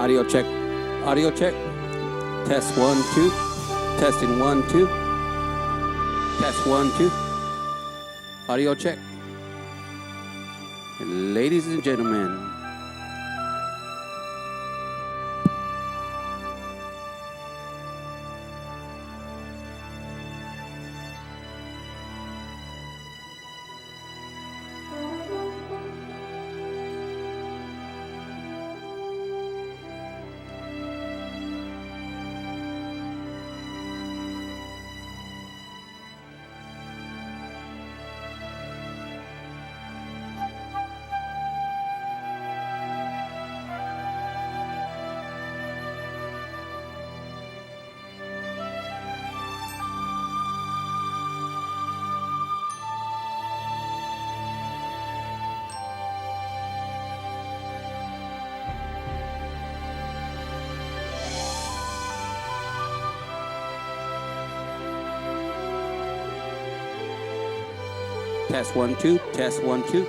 Audio check. Audio check. Test 1, 2. Testing 1, 2. Test 1, 2. Audio check. Ladies and gentlemen, test 1, 2. Test 1, 2.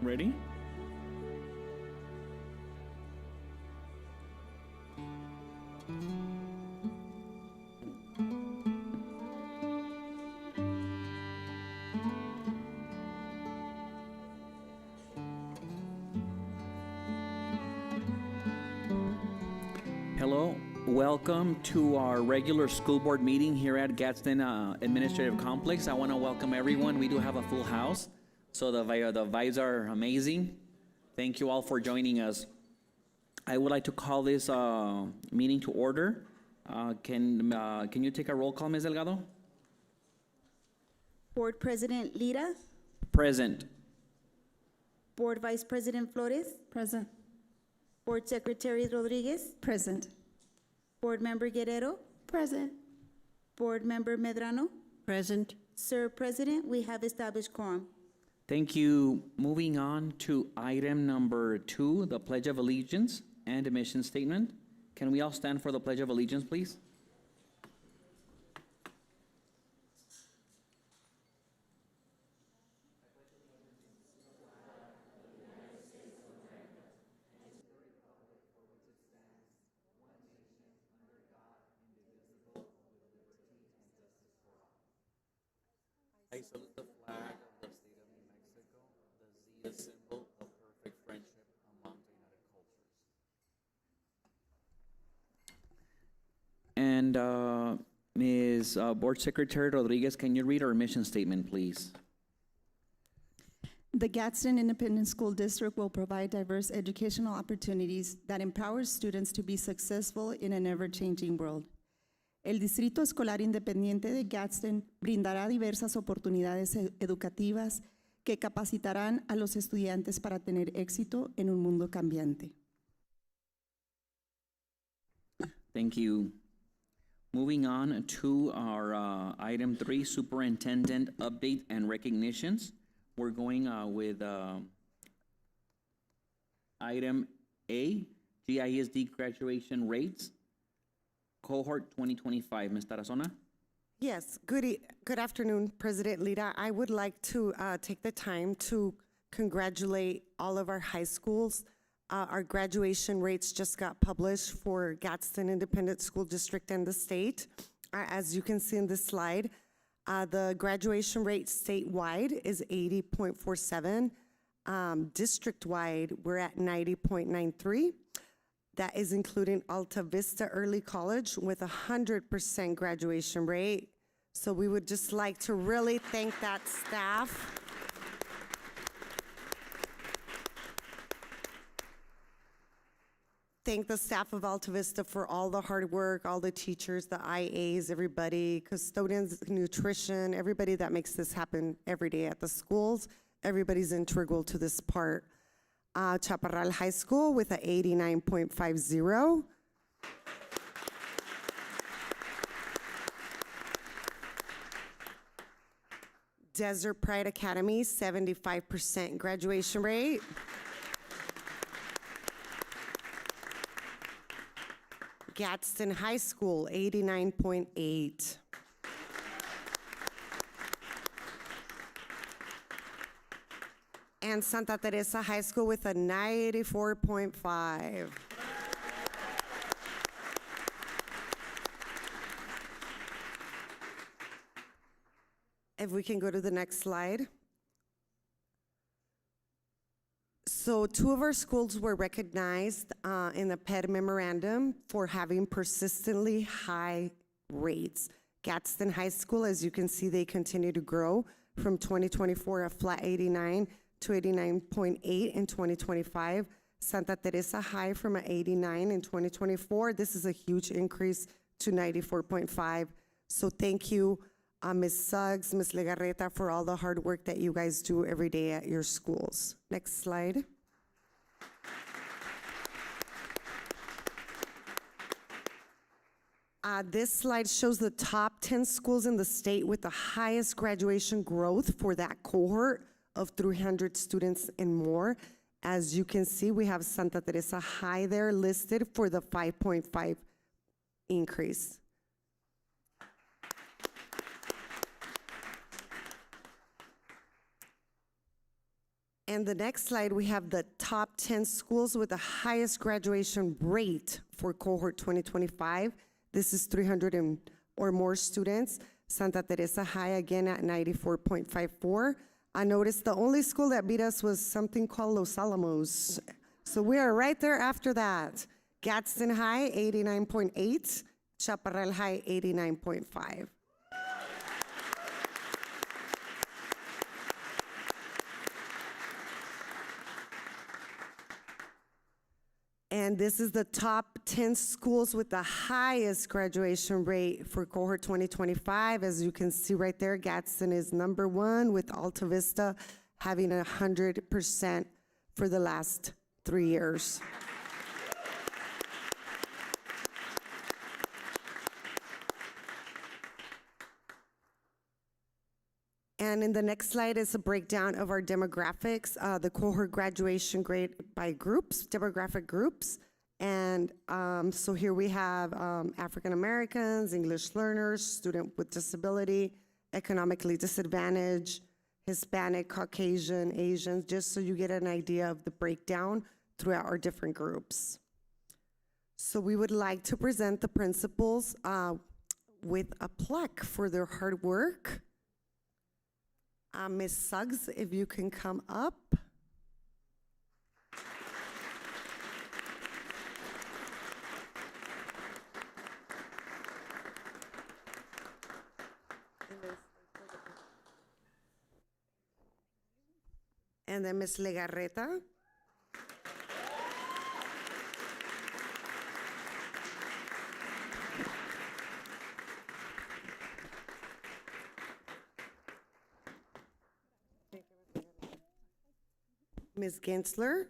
Ready? Hello, welcome to our regular school board meeting here at Gadsden Administrative Complex. I want to welcome everyone. We do have a full house, so the vibes are amazing. Thank you all for joining us. I would like to call this meeting to order. Can you take a roll call, Ms. Delgado? Board President Lira, Present. Board Vice President Flores, Present. Board Secretary Rodriguez, Present. Board Member Guerrero, Present. Board Member Medrano. Present. Sir President, we have established quorum. Thank you. Moving on to item number 2, the Pledge of Allegiance and mission statement. Can we all stand for the Pledge of Allegiance, please? I salute the flag of the state of New Mexico, the symbol of perfect friendship among the United Cultures. And Ms. Board Secretary Rodriguez, can you read our mission statement, please? The Gadsden Independent School District will provide diverse educational opportunities that empower students to be successful in an ever-changing world. El Distrito Escolar Independiente de Gadsden brindará diversas oportunidades educativas que capacitarán a los estudiantes para tener éxito en un mundo cambiante. Thank you. Moving on to our item 3, Superintendent Update and Recognitions. We're going with item A, GISD Graduation Rates, Cohort 2025. Ms. Tarazona? Yes, good afternoon, President Lira. I would like to take the time to congratulate all of our high schools. Our graduation rates just got published for Gadsden Independent School District and the state. As you can see in this slide, the graduation rate statewide is 80.47. District-wide, we're at 90.93. That is including Alta Vista Early College with 100% graduation rate. So we would just like to really thank that staff. Thank the staff of Alta Vista for all the hard work, all the teachers, the IAs, everybody, custodians, nutrition, everybody that makes this happen every day at the schools. Everybody's integral to this part. Chaparral High School with a 89.50. Desert Pride Academy, 75% graduation rate. Gadsden High School, 89.8. And Santa Teresa High School with a 94.5. If we can go to the next slide. So 2 of our schools were recognized in the PED memorandum for having persistently high rates. Gadsden High School, as you can see, they continue to grow from 2024, a flat 89 to 89.8 in 2025. Santa Teresa High from an 89 in 2024. This is a huge increase to 94.5. So thank you, Ms. Suggs, Ms. Legarreta, for all the hard work that you guys do every day at your schools. Next slide. This slide shows the top 10 schools in the state with the highest graduation growth for that cohort of 300 students and more. As you can see, we have Santa Teresa High there listed for the 5.5 increase. And the next slide, we have the top 10 schools with the highest graduation rate for cohort 2025. This is 300 or more students. Santa Teresa High again at 94.54. I noticed the only school that beat us was something called Los Alamos. So we are right there after that. Gadsden High, 89.8. Chaparral High, 89.5. And this is the top 10 schools with the highest graduation rate for cohort 2025. As you can see right there, Gadsden is number 1 with Alta Vista having 100% for the last 3 years. And in the next slide is a breakdown of our demographics, the cohort graduation grade by groups, demographic groups. And so here we have African Americans, English learners, student with disability, economically disadvantaged, Hispanic, Caucasian, Asians, just so you get an idea of the breakdown throughout our different groups. So we would like to present the principals with a plaque for their hard work. Ms. Suggs, if you can come up. And then Ms. Legarreta. Ms. Gensler.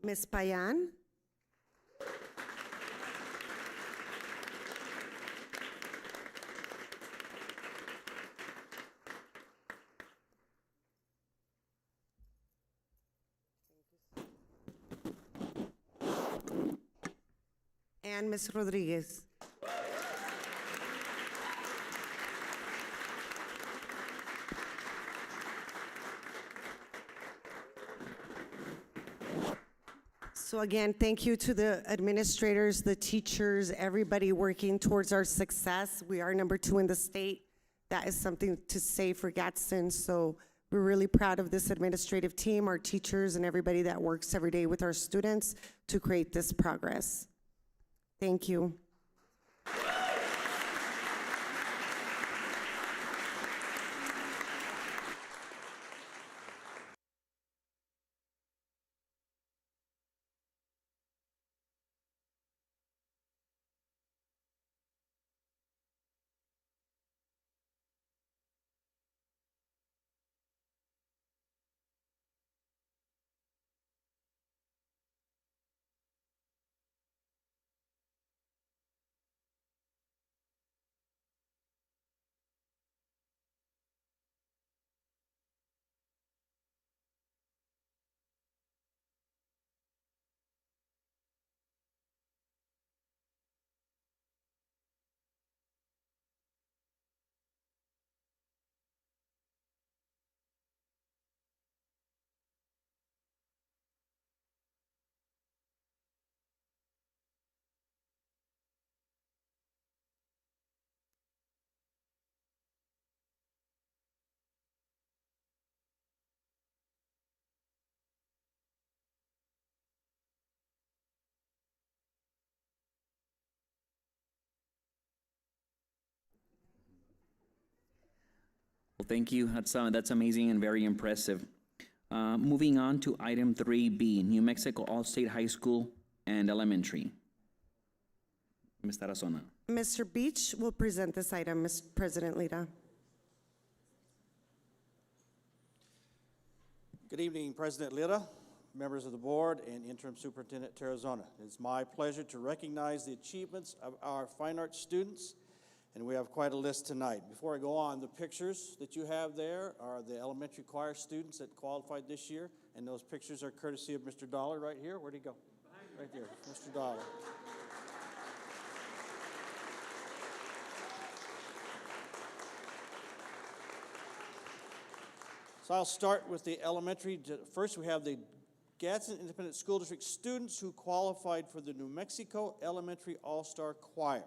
Ms. Payan. And Ms. Rodriguez. So again, thank you to the administrators, the teachers, everybody working towards our success. We are number 2 in the state. That is something to say for Gadsden. So we're really proud of this administrative team, our teachers, and everybody that works every day with our students to create this progress. Thank you. Well, thank you. That's amazing and very impressive. Moving on to item 3B, New Mexico All-State High School and Elementary. Ms. Tarazona. Mr. Beach will present this item, Mr. President Lira. Good evening, President Lira, members of the board, and Interim Superintendent Tarazona. It's my pleasure to recognize the achievements of our fine arts students, and we have quite a list tonight. Before I go on, the pictures that you have there are the elementary choir students that qualified this year, and those pictures are courtesy of Mr. Dollar right here. Where'd he go? Right there, Mr. Dollar. So I'll start with the elementary. First, we have the Gadsden Independent School District students who qualified for the New Mexico Elementary All-Star Choir.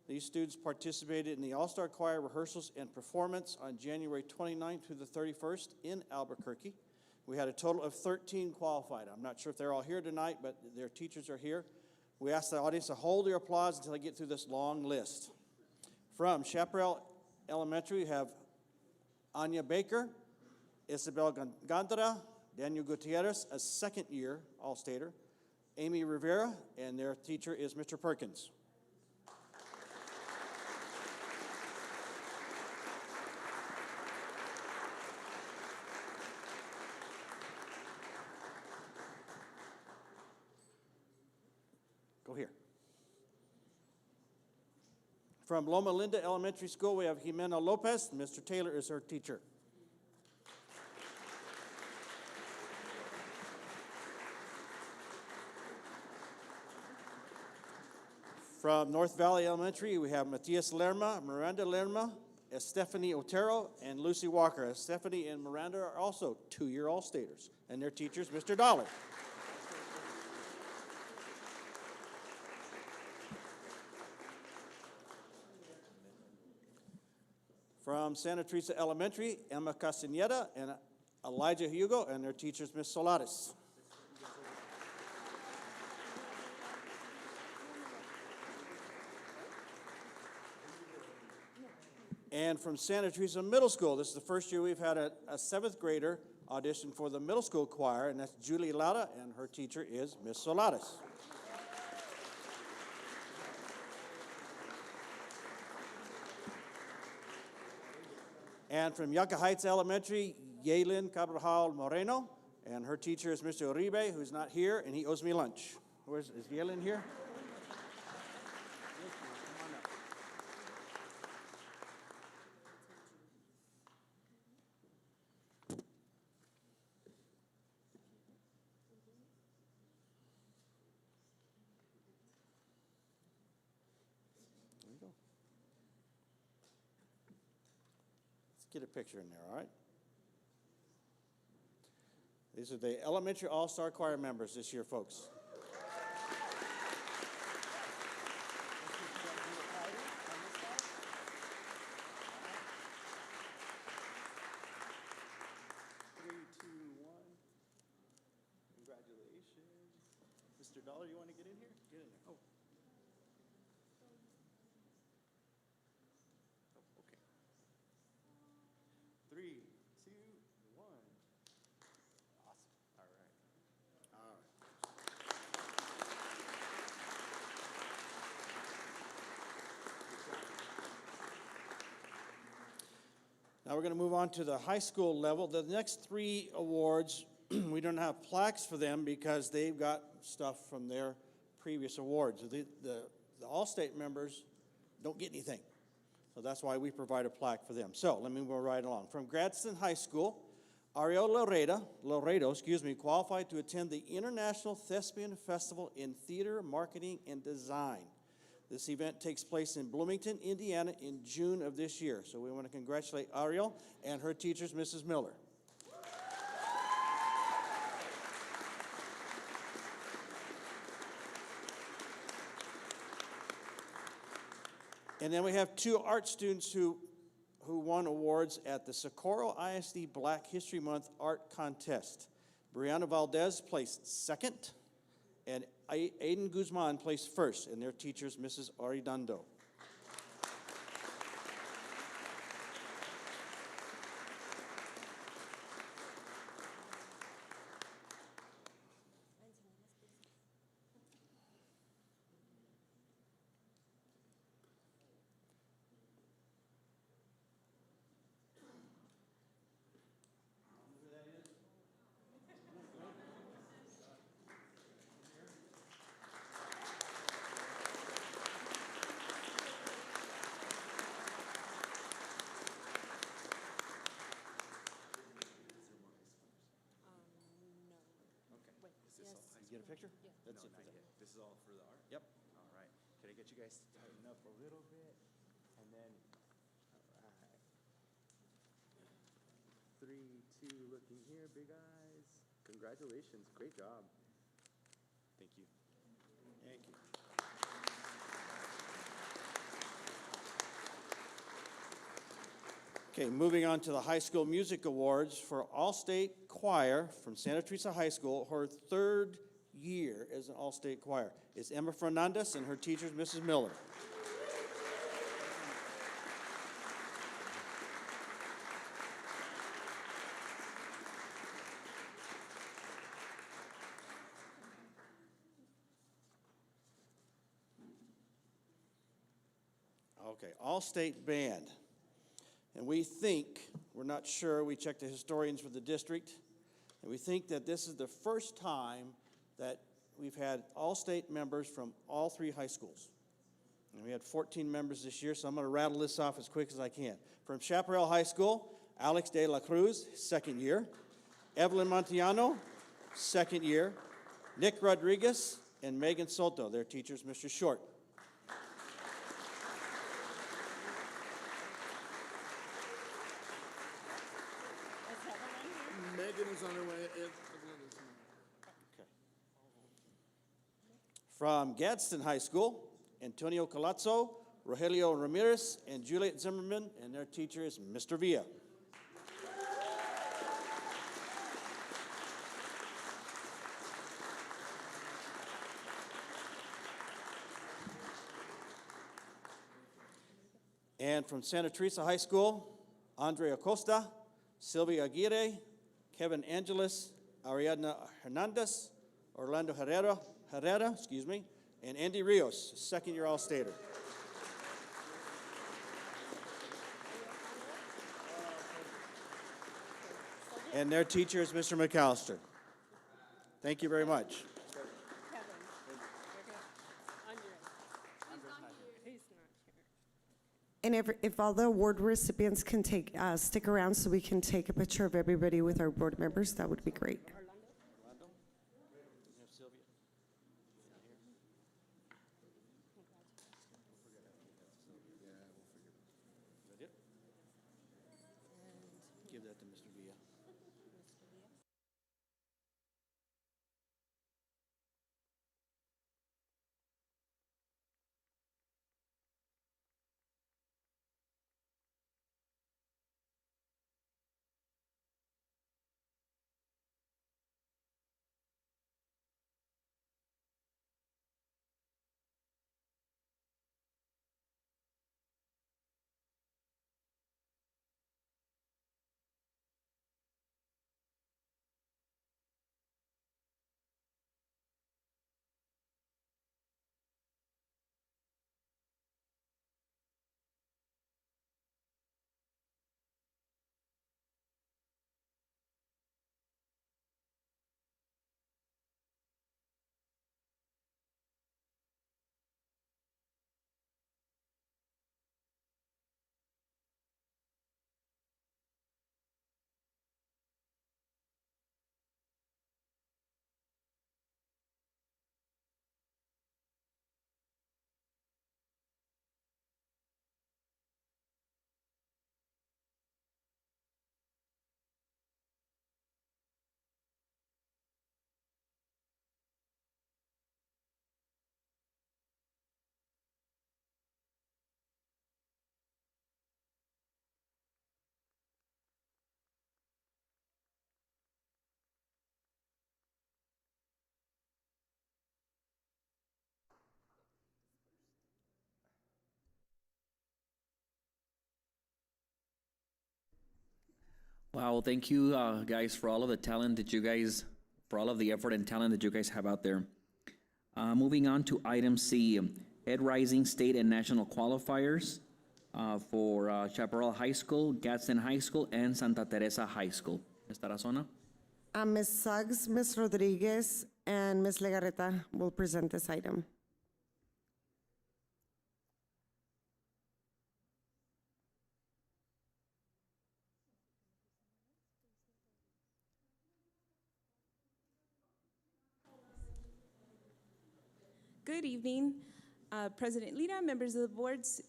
These students participated in the All-Star Choir rehearsals and performance on January 29th through the 31st in Albuquerque. We had a total of 13 qualified. I'm not sure if they're all here tonight, but their teachers are here. We ask the audience to hold their applause until I get through this long list. From Chaparral Elementary, we have Anya Baker, Isabel Gandara, Daniel Gutierrez, a second-year All-Stater, Amy Rivera, and their teacher is Mr. Perkins. Go here. From Loma Linda Elementary School, we have Jimena Lopez. Mr. Taylor is her teacher. From North Valley Elementary, we have Matias Lerma, Miranda Lerma, Stephanie Otero, and Lucy Walker. Stephanie and Miranda are also two-year All-Staters, and their teachers, Mr. Dollar. From Santa Teresa Elementary, Emma Castaneda and Elijah Hugo, and their teachers, Ms. Solares. And from Santa Teresa Middle School, this is the first year we've had a seventh grader audition for the middle school choir, and that's Julie Lara, and her teacher is Ms. Solares. And from Yucca Heights Elementary, Yaelin Cabral Moreno, and her teacher is Mr. Uribe, who's not here, and he owes me lunch. Is Yaelin here? Get a picture in there, all right? These are the elementary all-star choir members this year, folks. Three, two, one. Congratulations. Mr. Dollar, you want to get in here? Get in there. Oh. Okay. 3, 2, 1. Awesome. All right. All right. Now we're going to move on to the high school level. The next three awards, we don't have plaques for them because they've got stuff from their previous awards. The all-state members don't get anything. So that's why we provide a plaque for them. So let me move right along. From Gadsden High School, Ariel Laredo, qualified to attend the International Thespian Festival in Theater, Marketing, and Design. This event takes place in Bloomington, Indiana in June of this year. So we want to congratulate Ariel and her teachers, Mrs. Miller. And then we have two art students who won awards at the Socorro ISD Black History Month Art Contest. Brianna Valdez placed second, and Aiden Guzman placed first, and their teachers, Mrs. Arredondo. You get a picture? Yeah. That's it for that. This is all for the art? Yep. All right. Can I get you guys to tighten up a little bit? And then, all right. 3, 2, looking here, big eyes. Congratulations, great job. Thank you. Thank you. Okay, moving on to the High School Music Awards for All-State Choir from Santa Teresa High School. Her third year as an All-State Choir is Emma Fernandez, and her teacher is Mrs. Miller. Okay, All-State Band. And we think, we're not sure, we checked the historians for the district, and we think that this is the first time that we've had all-state members from all three high schools. And we had 14 members this year, so I'm going to rattle this off as quick as I can. From Chaparral High School, Alex de la Cruz, second year. Evelyn Montiano, second year. Nick Rodriguez and Megan Soto, their teachers, Mr. Short. Megan is on her way. Okay. From Gadsden High School, Antonio Colazzo, Rogelio Ramirez, and Juliet Zimmerman, and their teacher is Mr. Villa. And from Santa Teresa High School, Andre Acosta, Sylvia Aguirre, Kevin Angeles, Ariadna Hernandez, Orlando Herrera, and Andy Rios, second-year All-Stater. And their teacher is Mr. McAllister. Thank you very much. And if all the award recipients can stick around so we can take a picture of everybody with our board members, that would be great. Give that to Mr. Villa. Wow, thank you guys for all of the talent that you guys, for all of the effort and talent that you guys have out there. Moving on to item C, Ed Rising State and National Qualifiers for Chaparral High School, Gadsden High School, and Santa Teresa High School. Ms. Tarazona? Ms. Suggs, Ms. Rodriguez, and Ms. Legarreta will present this item. Good evening, President Lira, members of the boards,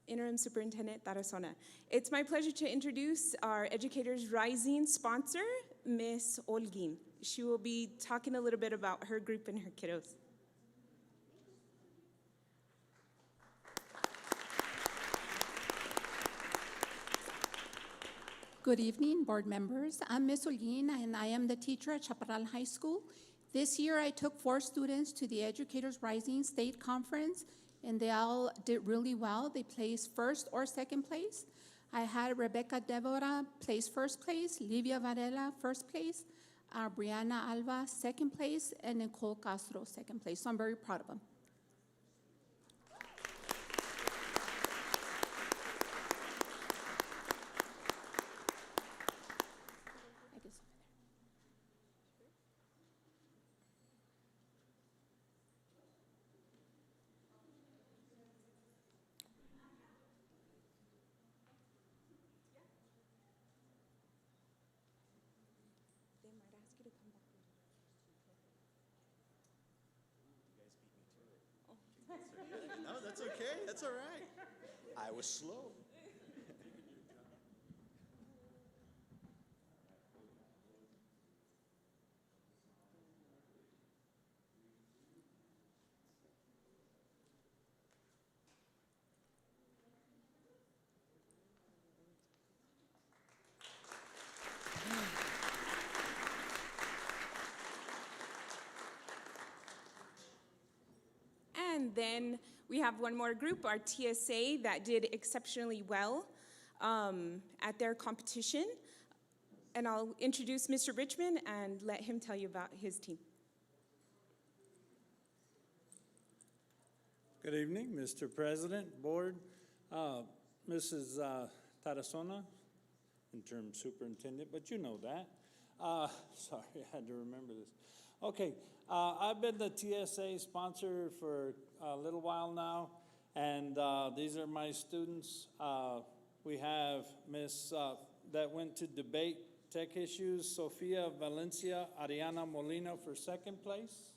Interim Superintendent Tarazona. It's my pleasure to introduce our Educators Rising sponsor, Ms. Olguin. She will be talking a little bit about her group and her kiddos. Good evening, board members. I'm Ms. Olguin, and I am the teacher at Chaparral High School. This year, I took 4 students to the Educators Rising State Conference, and they all did really well. They placed first or second place. I had Rebecca Devora place first place, Livia Varela first place, Brianna Alva second place, and Nicole Castro second place. So I'm very proud of them. No, that's okay. That's all right. I was slow. And then we have one more group, our TSA, that did exceptionally well at their competition. And I'll introduce Mr. Richmond and let him tell you about his team. Good evening, Mr. President, Board, Mrs. Tarazona, interim superintendent, but you know that. Sorry, I had to remember this. Okay, I've been the TSA sponsor for a little while now, and these are my students. We have Miss that went to debate tech issues, Sofia Valencia, Ariana Molina for second place.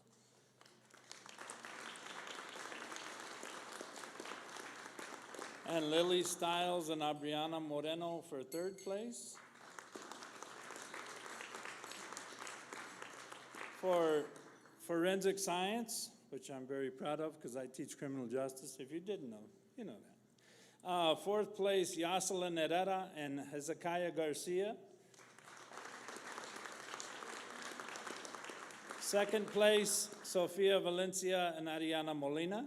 And Lily Stiles and Abriana Moreno for third place. For forensic science, which I'm very proud of because I teach criminal justice. If you didn't know, you know that. Fourth place, Yoselin Herrera and Hezekiah Garcia. Second place, Sofia Valencia and Ariana Molina.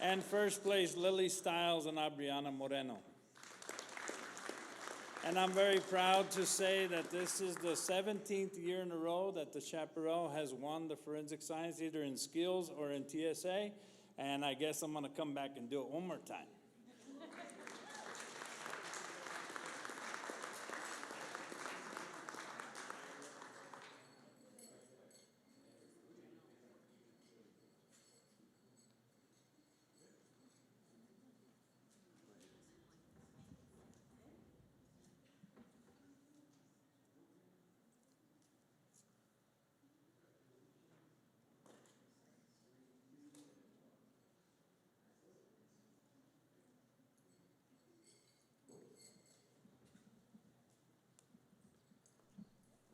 And first place, Lily Stiles and Abriana Moreno. And I'm very proud to say that this is the 17th year in a row that the Chaparral has won the forensic science, either in skills or in TSA. And I guess I'm gonna come back and do it one more time.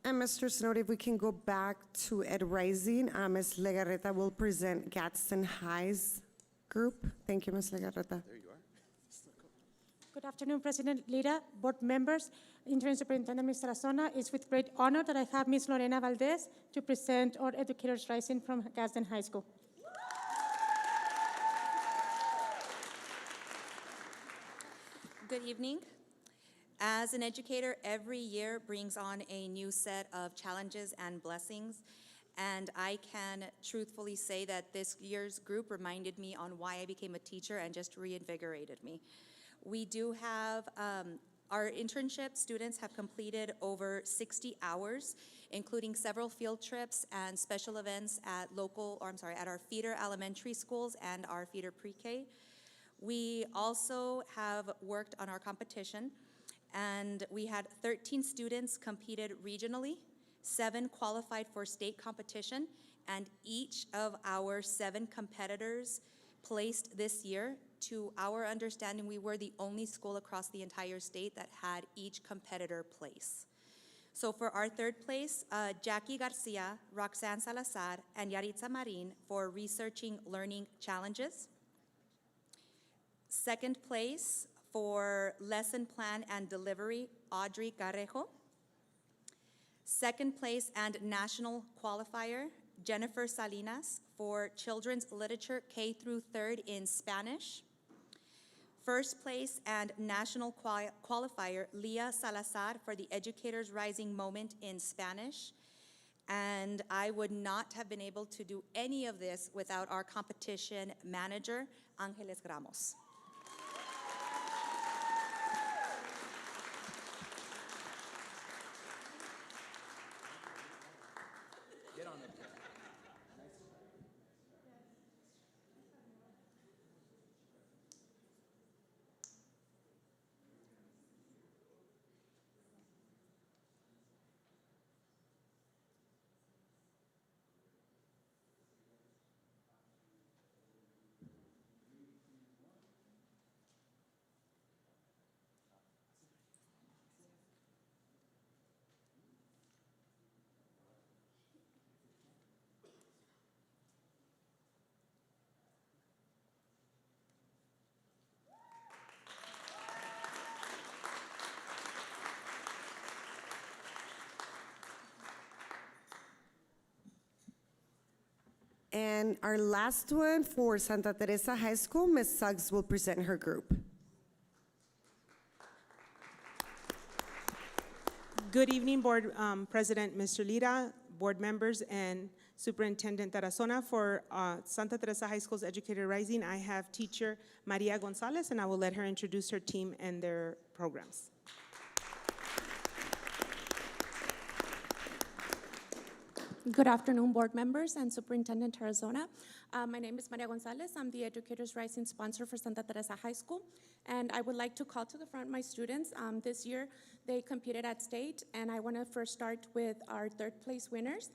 And Mr. Snowden, if we can go back to Ed Rising, Ms. Legarreta will present Gadsden High's group. Thank you, Ms. Legarreta. There you are. Good afternoon, President Lira, board members, Interim Superintendent Ms. Tarazona. It's with great honor that I have Ms. Lorena Valdez to present our Educators Rising from Gadsden High School. Good evening. As an educator, every year brings on a new set of challenges and blessings, and I can truthfully say that this year's group reminded me on why I became a teacher and just reinvigorated me. We do have our internship students have completed over 60 hours, including several field trips and special events at at our feeder elementary schools and our feeder pre-K. We also have worked on our competition, and we had 13 students competed regionally, 7 qualified for state competition, and each of our 7 competitors placed this year. To our understanding, we were the only school across the entire state that had each competitor place. So for our third place, Jackie Garcia, Roxanne Salazar, and Yaritza Marin for researching learning challenges. Second place for lesson plan and delivery, Audrey Carrejo. Second place and national qualifier, Jennifer Salinas for children's literature K through 3rd in Spanish. First place and national qualifier, Leah Salazar for the Educators Rising Moment in Spanish. And I would not have been able to do any of this without our competition manager, Angeles Gramos. And our last one for Santa Teresa High School, Ms. Suggs will present her group. Good evening, Board President Mr. Lira, board members, and Superintendent Tarazona. For Santa Teresa High School's Educator Rising, I have teacher Maria Gonzalez, and I will let her introduce her team and their programs. Good afternoon, board members and Superintendent Tarazona. My name is Maria Gonzalez. I'm the Educators Rising sponsor for Santa Teresa High School. And I would like to call to the front my students. This year, they competed at state, and I want to first start with our third place winners.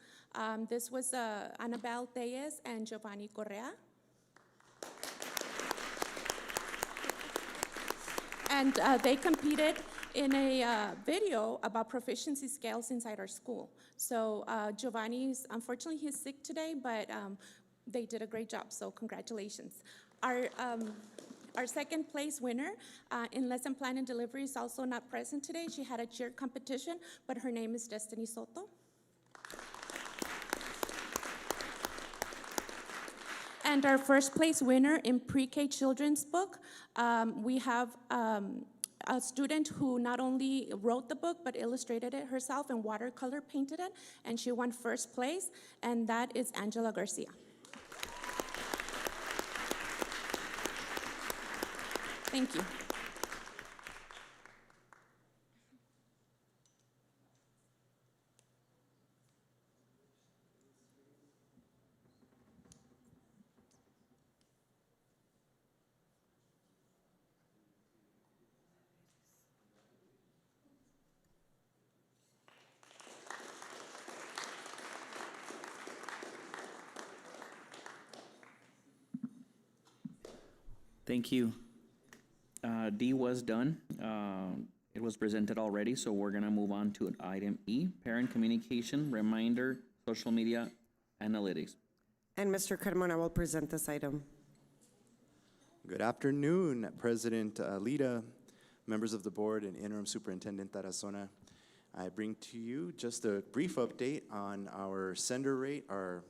This was Annabelle Tellez and Giovanni Correa. And they competed in a video about proficiency scales inside our school. So Giovanni's, unfortunately, he's sick today, but they did a great job, so congratulations. Our second place winner in lesson plan and delivery is also not present today. She had a cheer competition, but her name is Destiny Soto. And our first place winner in pre-K children's book, we have a student who not only wrote the book, but illustrated it herself and watercolor painted it, and she won first place, and that is Angela Garcia. Thank you. Thank you. D was done. It was presented already, so we're gonna move on to item E, parent communication, reminder, social media, analytics. And Mr. Carmona will present this item. Good afternoon, President Lida, members of the board, and Interim Superintendent Tarazona. I bring to you just a brief update on our sender rate, our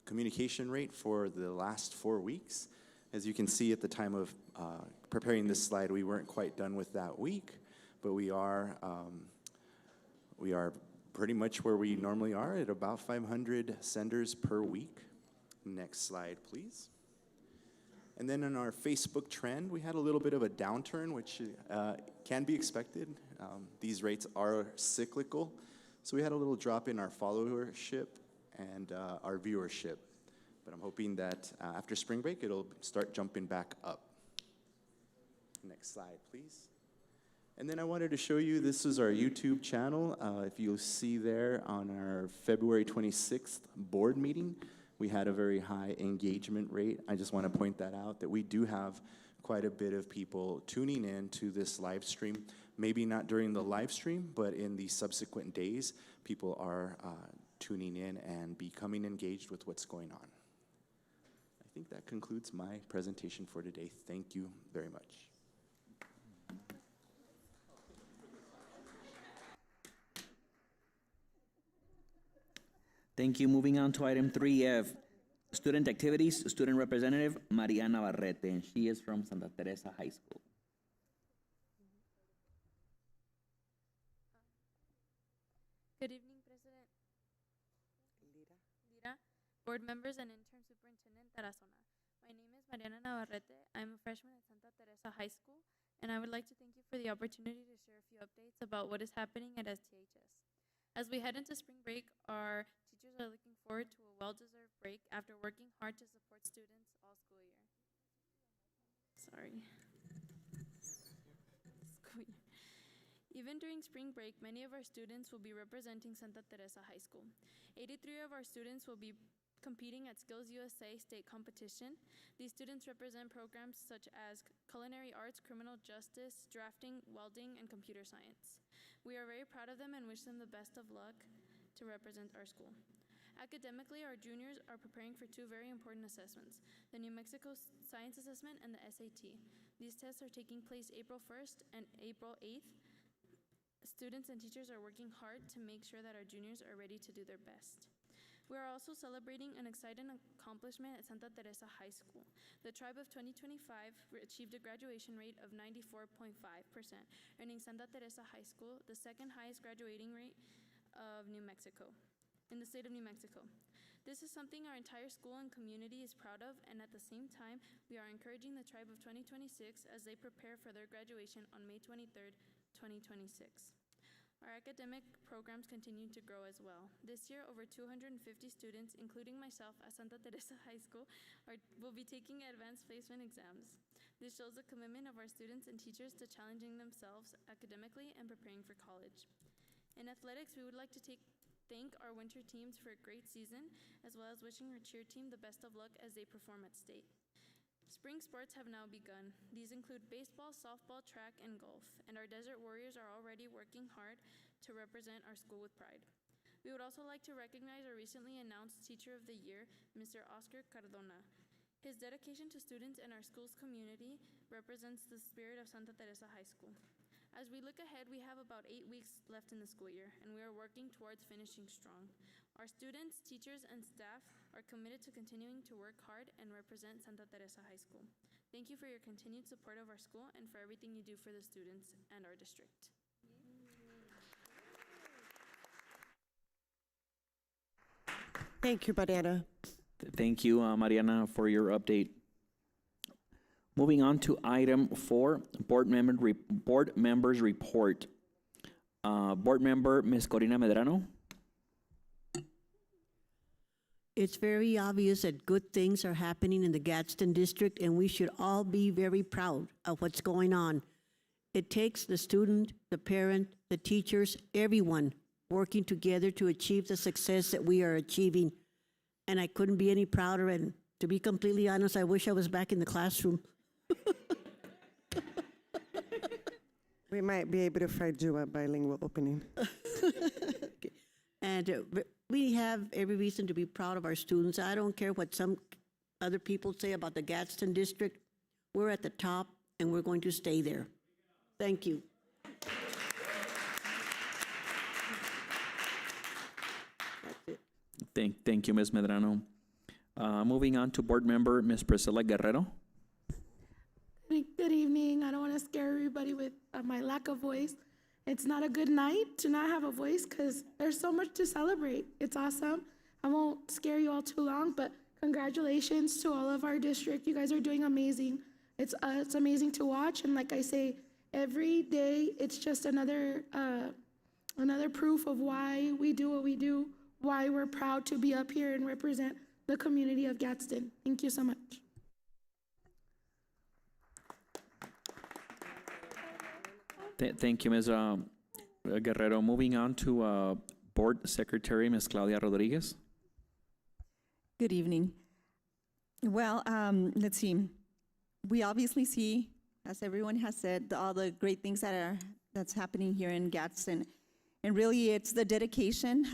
communication rate for the last 4 weeks. As you can see at the time of preparing this slide, we weren't quite done with that week, but we are pretty much where we normally are at about 500 senders per week. Next slide, please. And then in our Facebook trend, we had a little bit of a downturn, which can be expected. These rates are cyclical. So we had a little drop in our followership and our viewership. But I'm hoping that after spring break, it'll start jumping back up. Next slide, please. And then I wanted to show you, this is our YouTube channel. If you'll see there on our February 26th board meeting, we had a very high engagement rate. I just want to point that out, that we do have quite a bit of people tuning in to this live stream. maybe not during the live stream, but in the subsequent days, people are tuning in and becoming engaged with what's going on. I think that concludes my presentation for today. Thank you very much. Thank you. Moving on to item 3F, student activities, student representative, Maria Navarrete, and she is from Santa Teresa High School. Good evening, President Lira, board members, and interim superintendent Tarazona. My name is Mariana Navarrete. I'm a freshman at Santa Teresa High School, and I would like to thank you for the opportunity to share a few updates about what is happening at STHS. As we head into spring break, our teachers are looking forward to a well-deserved break after working hard to support students all school year. School year. Even during spring break, many of our students will be representing Santa Teresa High School. 83 of our students will be competing at Skills USA state competition. These students represent programs such as culinary arts, criminal justice, drafting, welding, and computer science. We are very proud of them and wish them the best of luck to represent our school. Academically, our juniors are preparing for two very important assessments, the New Mexico Science Assessment and the SAT. These tests are taking place April 1st and April 8th. Students and teachers are working hard to make sure that our juniors are ready to do their best. We are also celebrating an exciting accomplishment at Santa Teresa High School. The Tribe of 2025 achieved a graduation rate of 94.5%, earning Santa Teresa High School the second highest graduating rate of New Mexico, in the state of New Mexico. This is something our entire school and community is proud of, and at the same time, we are encouraging the Tribe of 2026 as they prepare for their graduation on May 23rd, 2026. Our academic programs continue to grow as well. This year, over 250 students, including myself at Santa Teresa High School, will be taking advanced placement exams. This shows the commitment of our students and teachers to challenging themselves academically and preparing for college. In athletics, we would like to thank our winter teams for a great season, as well as wishing our cheer team the best of luck as they perform at state. Spring sports have now begun. These include baseball, softball, track, and golf, and our Desert Warriors are already working hard to represent our school with pride. We would also like to recognize our recently announced Teacher of the Year, Mr. Oscar Cardona. His dedication to students and our school's community represents the spirit of Santa Teresa High School. As we look ahead, we have about 8 weeks left in the school year, and we are working towards finishing strong. Our students, teachers, and staff are committed to continuing to work hard and represent Santa Teresa High School. Thank you for your continued support of our school and for everything you do for the students and our district. Thank you, Mariana. Thank you, Mariana, for your update. Moving on to item 4, board members report. Board member, Ms. Corina Medrano. It's very obvious that good things are happening in the Gadsden district, and we should all be very proud of what's going on. It takes the student, the parent, the teachers, everyone working together to achieve the success that we are achieving. And I couldn't be any prouder, and to be completely honest, I wish I was back in the classroom. We might be able to find you a bilingual opening. Okay. And we have every reason to be proud of our students. I don't care what some other people say about the Gadsden district. We're at the top, and we're going to stay there. Thank you. That's it. Thank you, Ms. Medrano. Moving on to board member, Ms. Priscilla Guerrero. Good evening. I don't want to scare everybody with my lack of voice. It's not a good night to not have a voice because there's so much to celebrate. It's awesome. I won't scare you all too long, but congratulations to all of our district. You guys are doing amazing. It's amazing to watch, and like I say, every day it's just another proof of why we do what we do, why we're proud to be up here and represent the community of Gadsden. Thank you so much. Thank you, Ms. Guerrero. Moving on to Board Secretary, Ms. Claudia Rodriguez. Good evening. Well, let's see. We obviously see, as everyone has said, all the great things that are that's happening here in Gadsden. And really, it's the dedication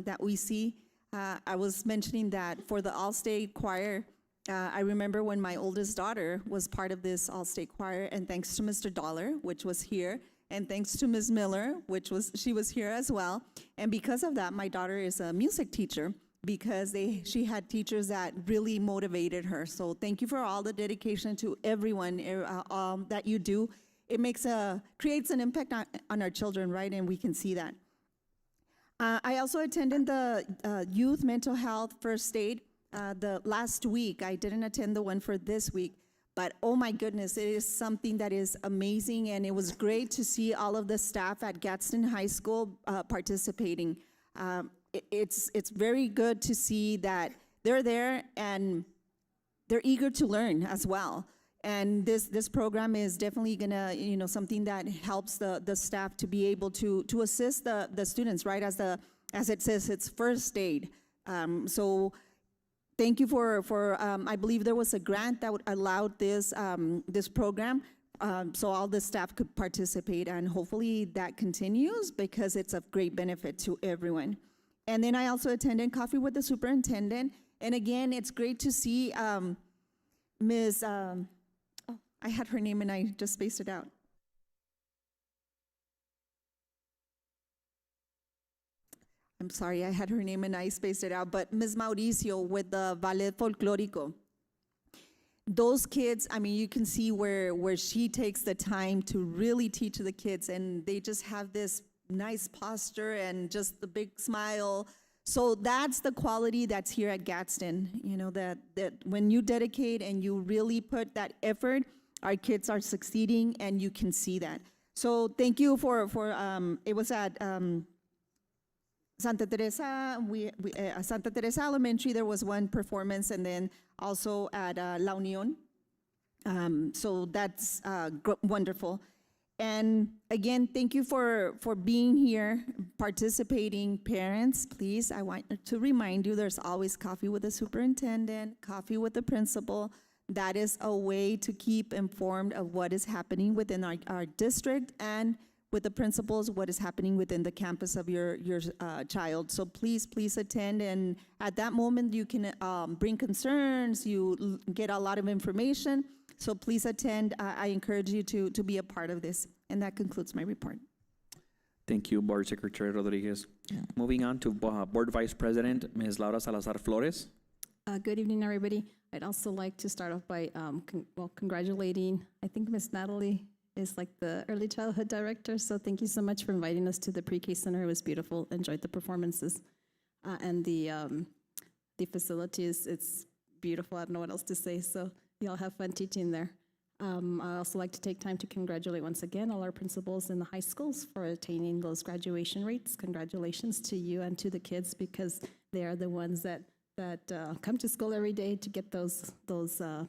that we see. I was mentioning that for the All-State Choir, I remember when my oldest daughter was part of this All-State Choir, and thanks to Mr. Dollar, which was here, and thanks to Ms. Miller, she was here as well. And because of that, my daughter is a music teacher because she had teachers that really motivated her. So thank you for all the dedication to everyone that you do. It creates an impact on our children, right? And we can see that. I also attended the Youth Mental Health First Aid the last week. I didn't attend the one for this week, but oh my goodness, it is something that is amazing, and it was great to see all of the staff at Gadsden High School participating. It's very good to see that they're there and they're eager to learn as well. And this program is definitely gonna, something that helps the staff to be able to assist the students, right? As it says, it's first aid. So thank you for I believe there was a grant that allowed this program, so all the staff could participate, and hopefully that continues because it's of great benefit to everyone. And then I also attended Coffee with the Superintendent, and again, it's great to see Ms. I had her name and I just spaced it out. I'm sorry, I had her name and I spaced it out, but Ms. Mauricio with the Ballet Folclórico. Those kids, I mean, you can see where she takes the time to really teach the kids, and they just have this nice posture and just the big smile. So that's the quality that's here at Gadsden, that when you dedicate and you really put that effort, our kids are succeeding, and you can see that. So thank you for it was at Santa Teresa, Santa Teresa Elementary, there was one performance, and then also at La Unión. So that's wonderful. And again, thank you for being here, participating. Parents, please, I want to remind you, there's always coffee with the superintendent, coffee with the principal. That is a way to keep informed of what is happening within our district, and with the principals, what is happening within the campus of your child. So please attend, and at that moment you can bring concerns, you get a lot of information. So please attend. I encourage you to be a part of this. And that concludes my report. Thank you, Board Secretary Rodriguez. Moving on to Board Vice President, Ms. Laura Salazar Flores. Good evening, everybody. I'd also like to start off by congratulating, I think Ms. Natalie is like the early childhood director, so thank you so much for inviting us to the pre-K center. It was beautiful, enjoyed the performances, and the facilities, it's beautiful. I don't know what else to say, so y'all have fun teaching there. I also like to take time to congratulate once again all our principals in the high schools for attaining those graduation rates. Congratulations to you and to the kids, because they are the ones that come to school every day to get those to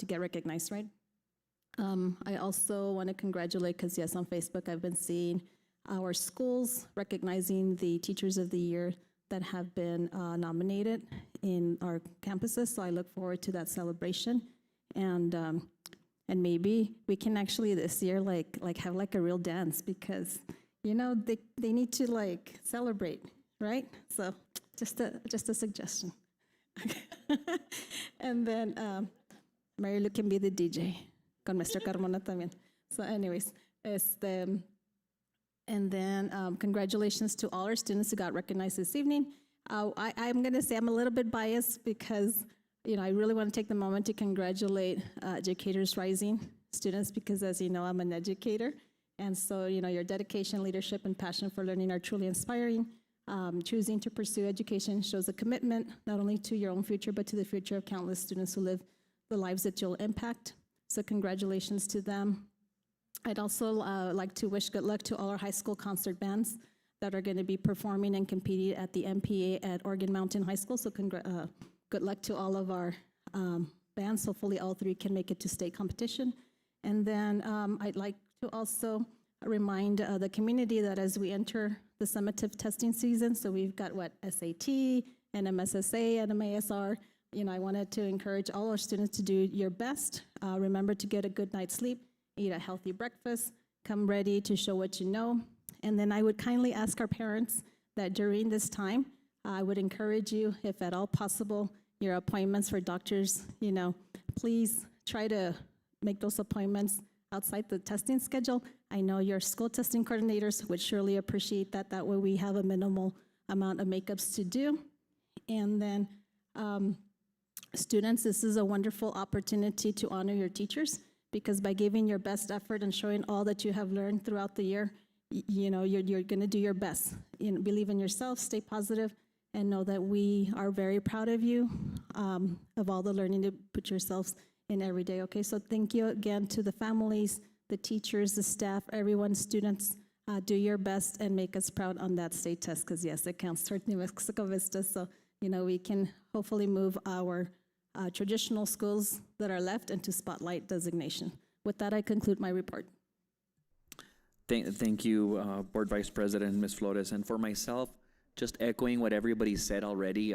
get recognized, right? I also want to congratulate, because yes, on Facebook I've been seeing our schools recognizing the Teachers of the Year that have been nominated in our campuses. So I look forward to that celebration, and maybe we can actually this year have like a real dance, because they need to like celebrate, right? So just a suggestion. And then Mary Lou can be the DJ. Con Mr. Carmona también. So anyways, and then congratulations to all our students who got recognized this evening. I'm going to say I'm a little bit biased, because I really want to take the moment to congratulate Educators Rising students, because as you know, I'm an educator. And so, your dedication, leadership, and passion for learning are truly inspiring. Choosing to pursue education shows a commitment not only to your own future, but to the future of countless students who live the lives that you'll impact. So congratulations to them. I'd also like to wish good luck to all our high school concert bands that are going to be performing and competing at the MPA at Oregon Mountain High School. So good luck to all of our bands. Hopefully all three can make it to state competition. And then I'd like to also remind the community that as we enter the summative testing season, so we've got SAT, NMSSA, NMASR, I wanted to encourage all our students to do your best. Remember to get a good night's sleep, eat a healthy breakfast, come ready to show what you know. And then I would kindly ask our parents that during this time, I would encourage you, if at all possible, your appointments for doctors, please try to make those appointments outside the testing schedule. I know your school testing coordinators would surely appreciate that. That way we have a minimal amount of makeups to do. And then students, this is a wonderful opportunity to honor your teachers, because by giving your best effort and showing all that you have learned throughout the year, you're going to do your best. Believe in yourself, stay positive, and know that we are very proud of you, of all the learning to put yourselves in every day, okay? So thank you again to the families, the teachers, the staff, everyone, students. Do your best and make us proud on that state test, because yes, it counts toward New Mexico Vista. So, we can hopefully move our traditional schools that are left into spotlight designation. With that, I conclude my report. Thank you, Board Vice President, Ms. Flores. And for myself, just echoing what everybody said already,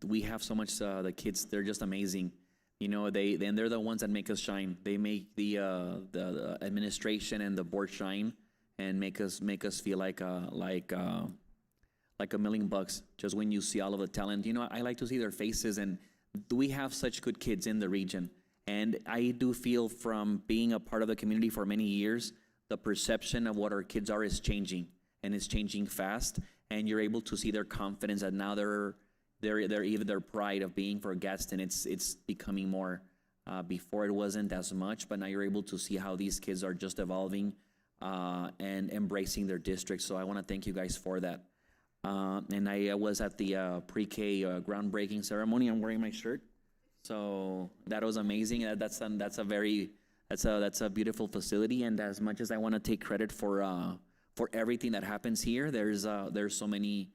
we have so much, the kids, they're just amazing. They're the ones that make us shine. They make the administration and the board shine and make us feel like $1 million bucks just when you see all of the talent. I like to see their faces, and we have such good kids in the region. And I do feel, from being a part of the community for many years, the perception of what our kids are is changing, and it's changing fast. And you're able to see their confidence, that now they're even their pride of being for Gadsden. It's becoming more. Before it wasn't as much, but now you're able to see how these kids are just evolving and embracing their district. So I want to thank you guys for that. And I was at the pre-K groundbreaking ceremony. I'm wearing my shirt, so that was amazing. That's a beautiful facility. And as much as I want to take credit for everything that happens here, there's so many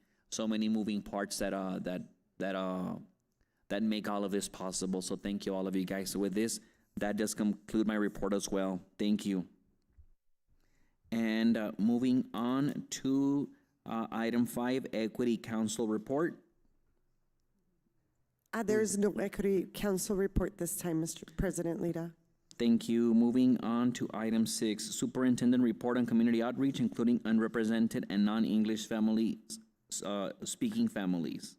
moving parts that make all of this possible. So thank you, all of you guys. So with this, that does conclude my report as well. Thank you. And moving on to item 5, Equity Council report. There's no Equity Council report this time, Mr. President Lira. Thank you. Moving on to item 6, Superintendent report on community outreach, including unrepresented and non-English families, speaking families.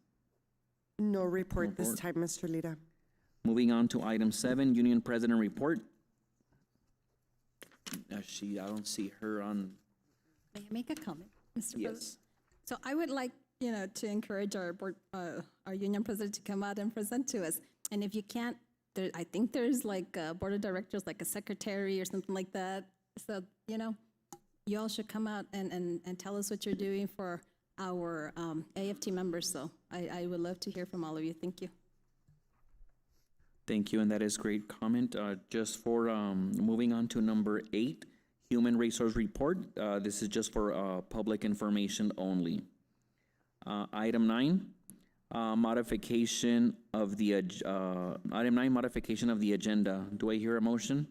No report this time, Mr. Lira. Moving on to item 7, Union President report. I don't see her on. May I make a comment, Mr. Yes. President? So I would like, to encourage our board, our union president to come out and present to us. And if you can't, I think there's like a board of directors, like a secretary or something like that. So, you all should come out and tell us what you're doing for our AFT members. So I would love to hear from all of you. Thank you. Thank you, and that is great comment. Just for moving on to number 8, Human Resource Report. This is just for public information only. Item 9, modification of the item 9, modification of the agenda. Do I hear a motion?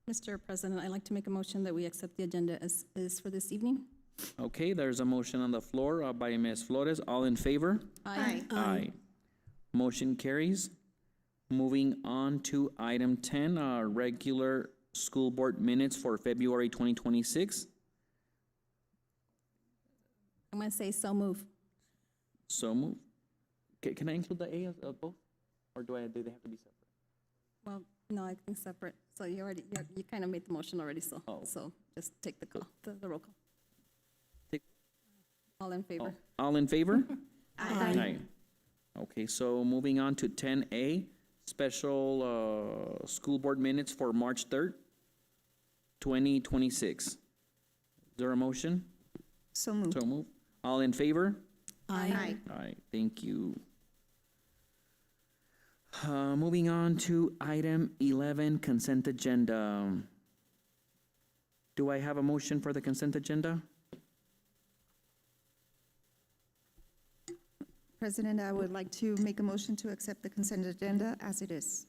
Mr. President, I'd like to make a motion that we accept the agenda as is for this evening. Okay, there's a motion on the floor by Ms. Flores. All in favor? Aye. Aye. Motion carries. Moving on to item 10, regular school board minutes for February 2026. I'm going to say so move. So move. Can I include the A of both? Or do they have to be separate? Well, no, I think separate. So you kind of made the motion already, so just take the call, the roll call. All in favor? All in favor? Aye. Okay, so moving on to 10A, special school board minutes for March 3rd, 2026. Is there a motion? So moved. So move. All in favor? Aye. Aye, thank you. Moving on to item 11, consent agenda. Do I have a motion for the consent agenda? President, I would like to make a motion to accept the consent agenda as it is.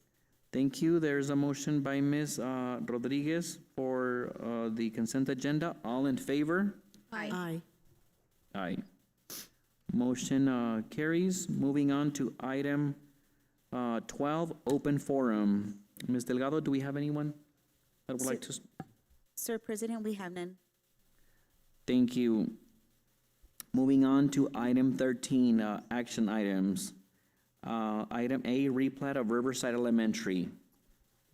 Thank you. There's a motion by Ms. Rodriguez for the consent agenda. All in favor? Aye. Aye. Motion carries. Moving on to item 12, open forum. Ms. Delgado, do we have anyone that would like to? Sir President, we have none. Thank you. Moving on to item 13, action items. Item A, replat of Riverside Elementary.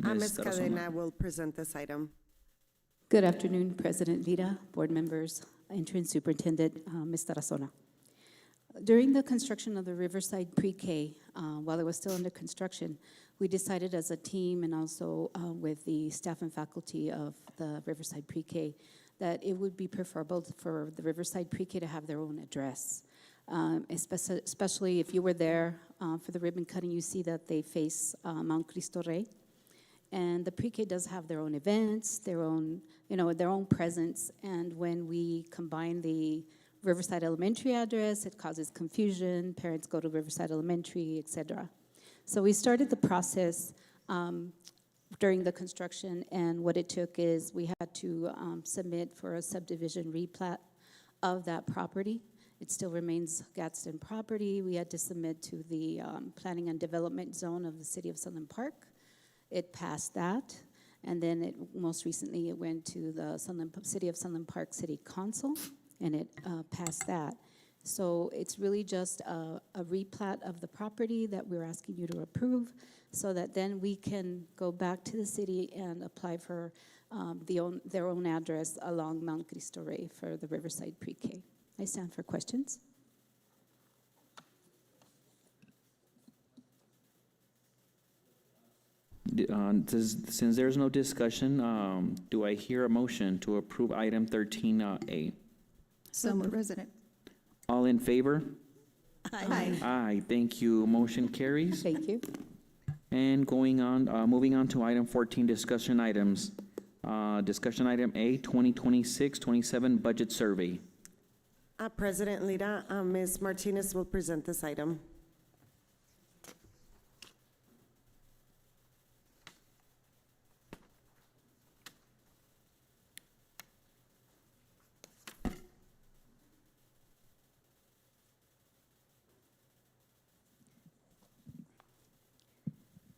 Ms. Tarazona. Cadena will present this item. Good afternoon, President Lira, board members, interim superintendent, Ms. Tarazona. During the construction of the Riverside Pre-K, while it was still under construction, we decided as a team and also with the staff and faculty of the Riverside Pre-K that it would be preferable for the Riverside Pre-K to have their own address. Especially if you were there for the ribbon cutting, you see that they face Mount Cristo Rey. And the pre-K does have their own events, their own, their own presence. And when we combine the Riverside Elementary address, it causes confusion. Parents go to Riverside Elementary, etc. So we started the process during the construction, and what it took is we had to submit for a subdivision replat of that property. It still remains Gadsden property. We had to submit to the Planning and Development Zone of the City of Sunland Park. It passed that, and then most recently it went to the City of Sunland Park City Council, and it passed that. So it's really just a replat of the property that we're asking you to approve, so that then we can go back to the city and apply for their own address along Mount Cristo Rey for the Riverside Pre-K. I stand for questions. Since there's no discussion, do I hear a motion to approve item 13A? So moved. President. All in favor? Aye. Aye, thank you. Motion carries. Thank you. And moving on to item 14, discussion items. Discussion item A, 2026-27 budget survey. President Lira, Ms. Martinez will present this item.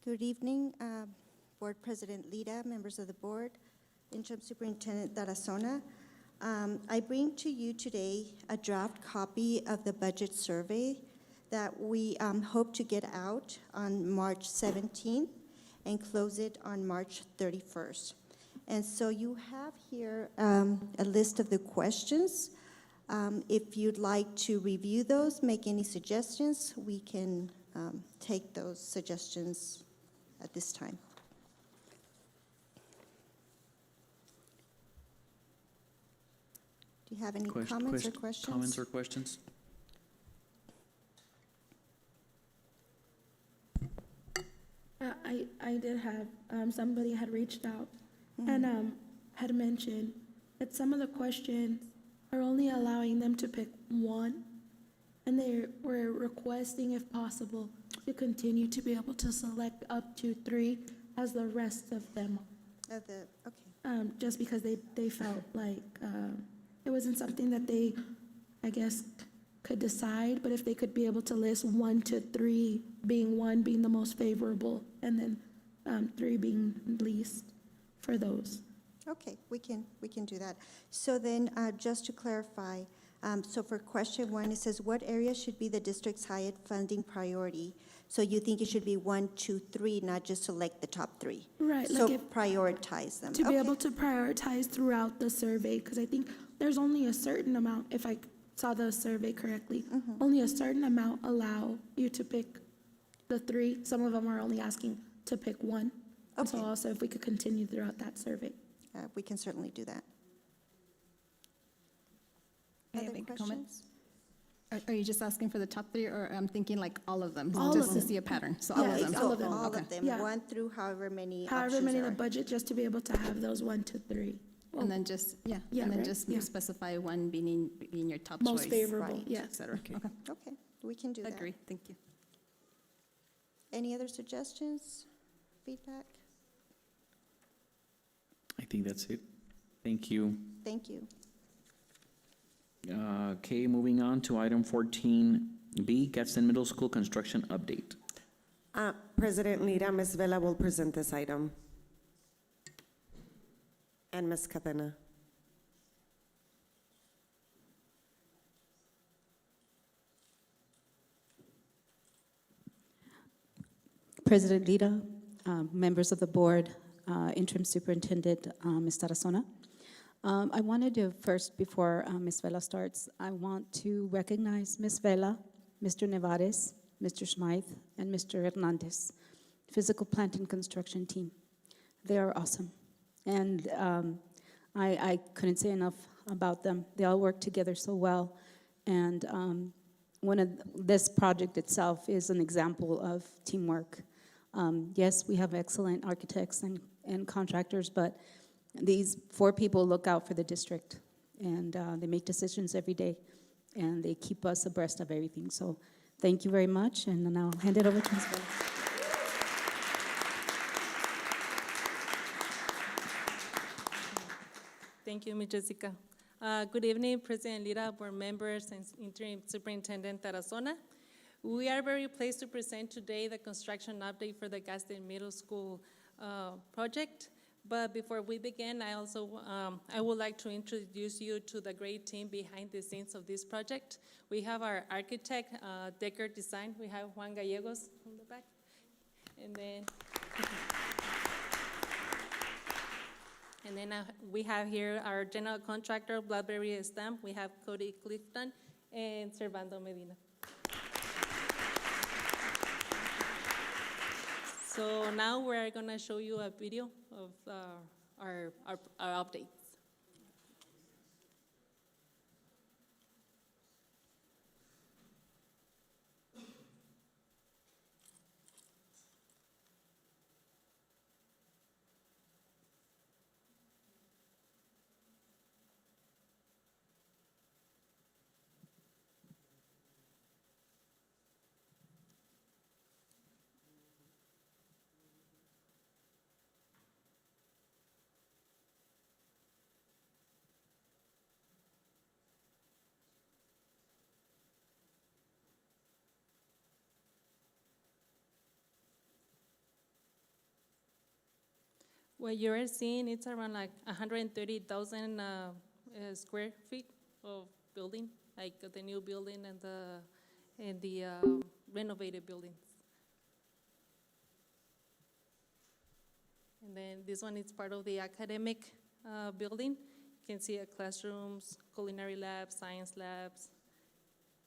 Good evening, Board President Lira, members of the board, Interim Superintendent Tarazona. I bring to you today a draft copy of the budget survey that we hope to get out on March 17th and close it on March 31st. And so you have here a list of the questions. If you'd like to review those, make any suggestions, we can take those suggestions at this time. Do you have any comments or questions? Comments or questions? I did have, somebody had reached out and had mentioned that some of the questions are only allowing them to pick one, and they were requesting, if possible, to continue to be able to select up to 3 as the rest of them. Okay. Just because they felt like it wasn't something that they, I guess, could decide, but if they could be able to list 1 to 3, being 1 being the most favorable, and then 3 being least for those. Okay, we can do that. So then, just to clarify, so for question 1, it says, what area should be the district's highest funding priority? So you think it should be 1, 2, 3, not just select the top 3? Right. So like prioritize them. To be able to prioritize throughout the survey, because I think there's only a certain amount, if I saw the survey correctly, only a certain amount allow you to pick the 3. Some of them are only asking to pick 1. Okay. So also if we could continue throughout that survey. We can certainly do that. May I Other make a questions? comment? Are you just asking for the top 3, or I'm thinking like all of them? All just of to them. see a pattern, so Yeah, all of them? all of them. All Okay. of them, Yeah. 1 through however many However options many are. the budget, just to be able to have those 1 to 3. And then just, Yeah, and then right, just yeah. specify 1 being your top Most choice. favorable, Right. yes. Et cetera. Okay. Okay, we can do that. Agree, thank you. Any other suggestions, feedback? I think that's it. Thank you. Thank you. Okay, moving on to item 14B, Gadsden Middle School construction update. President Lira, Ms. Vela will present this item. And Ms. Cadena. President Lira, members of the board, Interim Superintendent Ms. Tarazona. I wanted to first, before Ms. Vela starts, I want to recognize Ms. Vela, Mr. Nevares, Mr. Smythe, and Mr. Hernandez, physical plant and construction team. They are awesome. And I couldn't say enough about them. They all work together so well. And this project itself is an example of teamwork. Yes, we have excellent architects and contractors, but these 4 people look out for the district, and they make decisions every day, and they keep us abreast of everything. So thank you very much, and then I'll hand it over to Ms. Vela. Thank you, Ms. Jessica. Good evening, President Lira, board members, and Interim Superintendent Tarazona. We are very pleased to present today the construction update for the Gadsden Middle School project. But before we begin, I would like to introduce you to the great team behind the scenes of this project. We have our architect, Decker Design. We have Juan Gallegos in the back. And then we have here our general contractor, Blackberry Stamp. We have Cody Clifton and Servando Medina. So now we're going to show you a video of our updates. What you're seeing, it's around like 130,000 square feet of building, like the new building and the renovated buildings. And then this one is part of the academic building. You can see classrooms, culinary labs, science labs.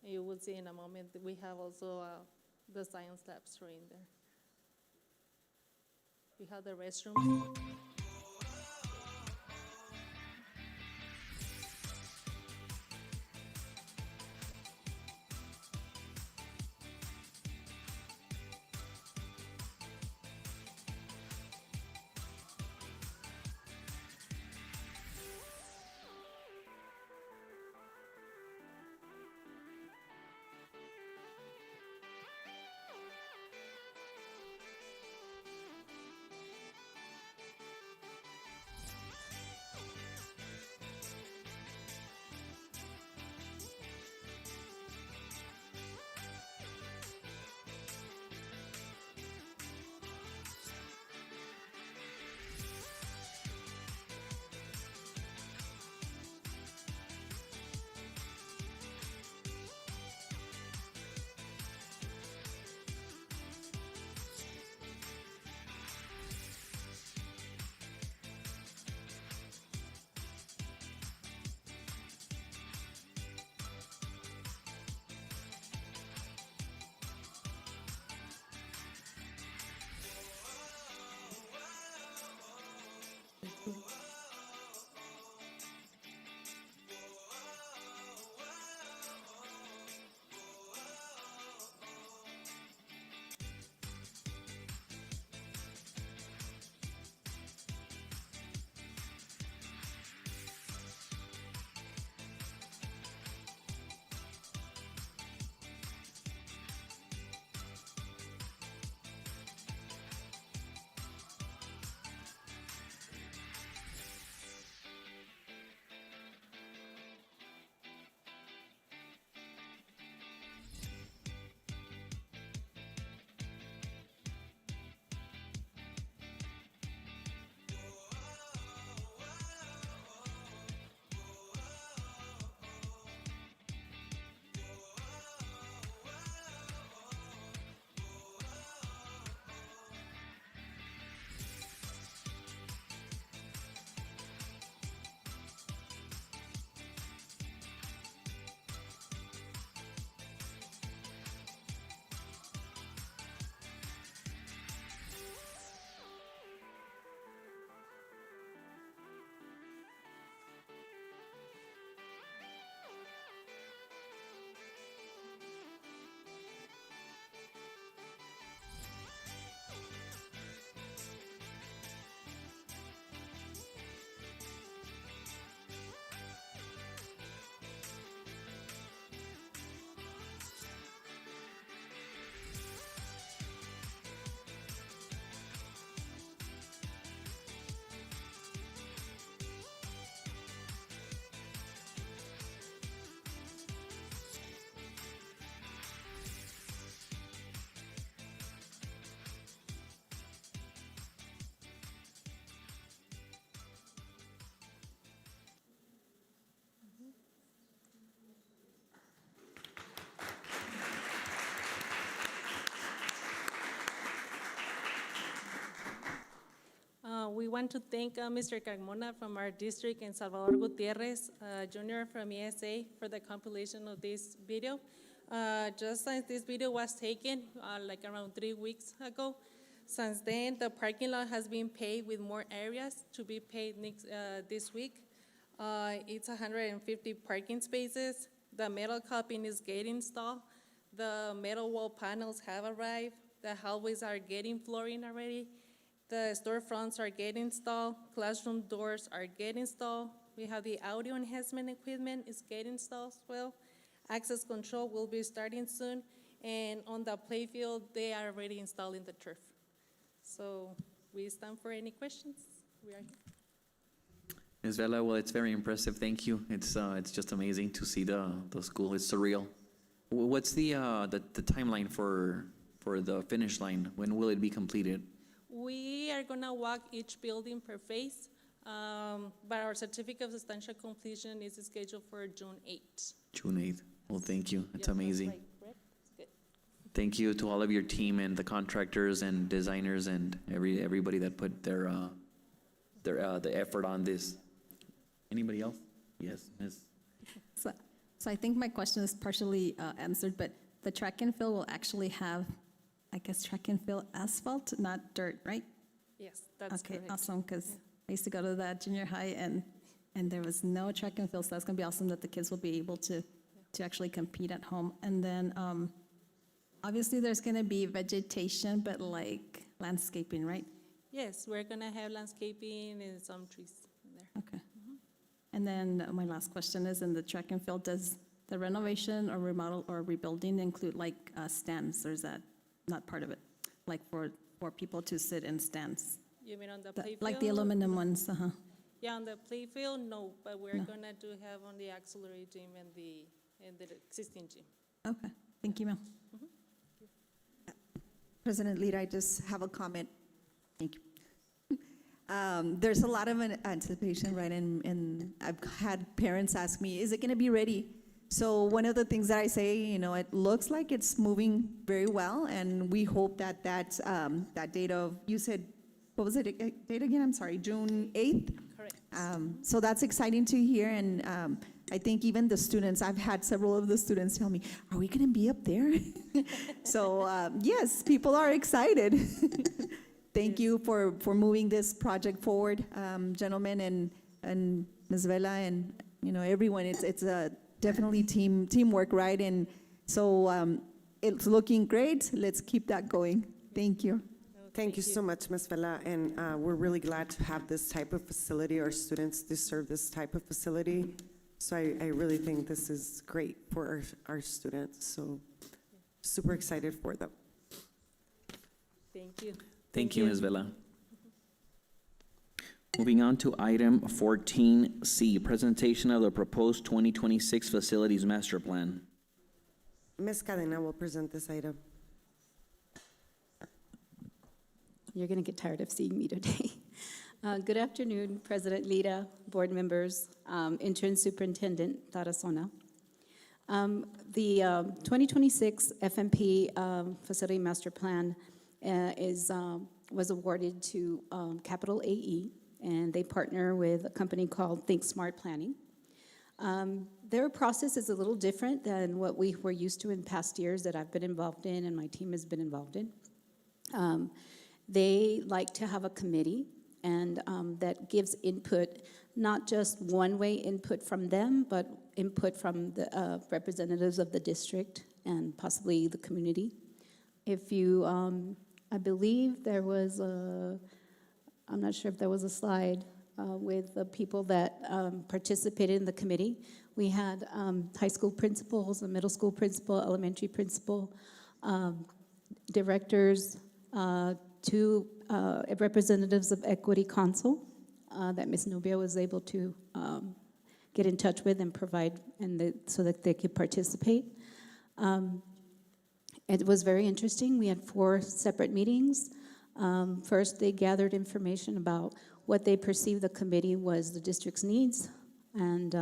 And you will see in a moment that we have also the science labs right in there. We have the restroom. want to thank Mr. Carmona from our district and Salvador Gutierrez Jr. from ESA for the compilation of this video. Just since this video was taken like around 3 weeks ago, since then the parking lot has been paved with more areas to be paved this week. It's 150 parking spaces. The metal coping is getting installed. The metal wall panels have arrived. The hallways are getting flooring already. The storefronts are getting installed. Classroom doors are getting installed. We have the audio enhancement equipment is getting installed as well. Access control will be starting soon. And on the playfield, they are already installing the turf. So we stand for any questions. We are here. Ms. Vela, well, it's very impressive. Thank you. It's just amazing to see the school. It's surreal. What's the timeline for the finish line? When will it be completed? We are gonna walk each building per phase, but our certificate of substantial completion is scheduled for June 8th. June 8th. Well, thank you. It's amazing. Right, correct? Good. Thank you to all of your team and the contractors and designers and everybody that put the effort on this. Anybody else? Yes, Ms. So I think my question is partially answered, but the track and field will actually have, I guess, track and field asphalt, not dirt, right? Yes, that's okay, correct. awesome, because I used to go to that junior high and there was no track and field, so that's going to be awesome that the kids will be able to actually compete at home. And then obviously there's going to be vegetation, but like landscaping, right? Yes, we're gonna have landscaping and some trees in there. Okay. And then my last question is, in the track and field, does the renovation or remodel or rebuilding include like stands, or is that not part of it? Like for people to sit in stands? You mean on the playfield? Like the aluminum ones, uh-huh. Yeah, on the playfield, no, but we're gonna have on the auxiliary gym and the existing gym. Okay, thank you, ma'am. President Lira, I just have a comment. Thank you. There's a lot of anticipation, right? And I've had parents ask me, is it going to be ready? So one of the things that I say, it looks like it's moving very well, and we hope that that date of, you said, what was it, date again? I'm sorry, June 8th? Correct. So that's exciting to hear, and I think even the students, I've had several of the students tell me, are we going to be up there? So yes, people are excited. Thank you for moving this project forward, gentlemen, and Ms. Vela, and everyone. It's definitely teamwork, right? And so it's looking great. Let's keep that going. Thank you. Thank you so much, Ms. Vela, and we're really glad to have this type of facility. Our students deserve this type of facility. So I really think this is great for our students. So super excited for them. Thank you. Thank you, Ms. Vela. Moving on to item 14C, presentation of the proposed 2026 Facilities Master Plan. Ms. Cadena will present this item. You're going to get tired of seeing me today. Good afternoon, President Lira, board members, Interim Superintendent Tarazona. The 2026 FMP Facility Master Plan was awarded to Capital AE, and they partner with a company called Think Smart Planning. Their process is a little different than what we were used to in past years that I've been involved in and my team has been involved in. They like to have a committee and that gives input, not just one-way input from them, but input from the representatives of the district and possibly the community. If you, I believe there was I'm not sure if there was a slide with the people that participated in the committee. We had high school principals, a middle school principal, elementary principal, directors, two representatives of Equity Council that Ms. Nubia was able to get in touch with and provide, so that they could participate. It was very interesting. We had 4 separate meetings. First, they gathered information about what they perceived the committee was the district's needs and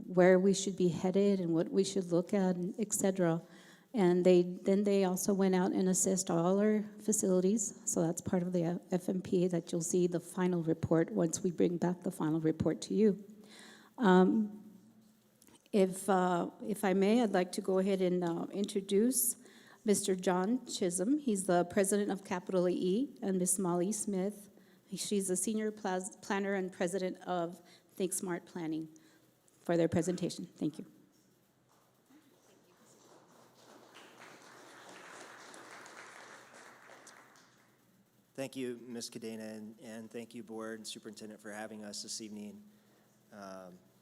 where we should be headed and what we should look at, et cetera. And they also went out and assessed all our facilities. So that's part of the FMP that you'll see the final report once we bring back the final report to you. If I may, I'd like to go ahead and introduce Mr. John Chisholm. He's the president of Capital AE, and Ms. Molly Smith. She's the senior planner and president of Think Smart Planning for their presentation. Thank you. Thank you, Ms. Cadena, and thank you, Board and Superintendent, for having us this evening.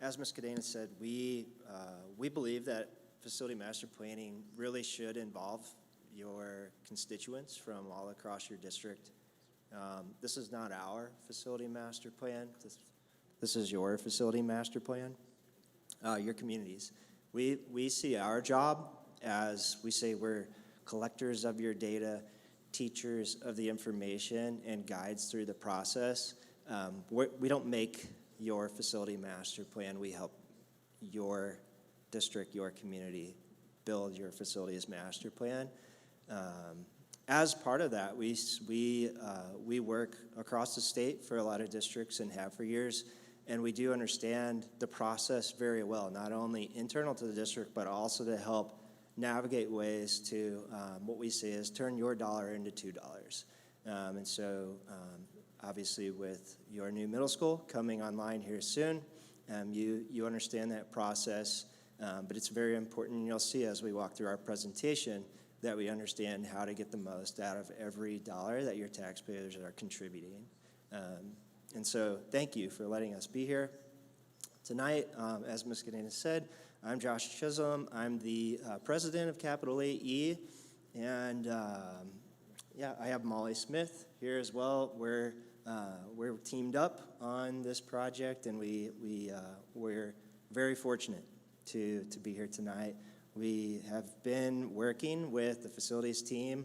As Ms. Cadena said, we believe that facility master planning really should involve your constituents from all across your district. This is not our facility master plan. This is your facility master plan, your communities. We see our job as, we say, we're collectors of your data, teachers of the information, and guides through the process. We don't make your facility master plan. We help your district, your community, build your facilities master plan. As part of that, we work across the state for a lot of districts and have for years, and we do understand the process very well, not only internal to the district, but also to help navigate ways to what we say is turn your dollar into $2. And so obviously with your new middle school coming online here soon, you understand that process, but it's very important, and you'll see as we walk through our presentation that we understand how to get the most out of every dollar that your taxpayers are contributing. And so thank you for letting us be here tonight. As Ms. Cadena said, I'm Josh Chisholm. I'm the president of Capital AE, and yeah, I have Molly Smith here as well. We're teamed up on this project, and we're very fortunate to be here tonight. We have been working with the facilities team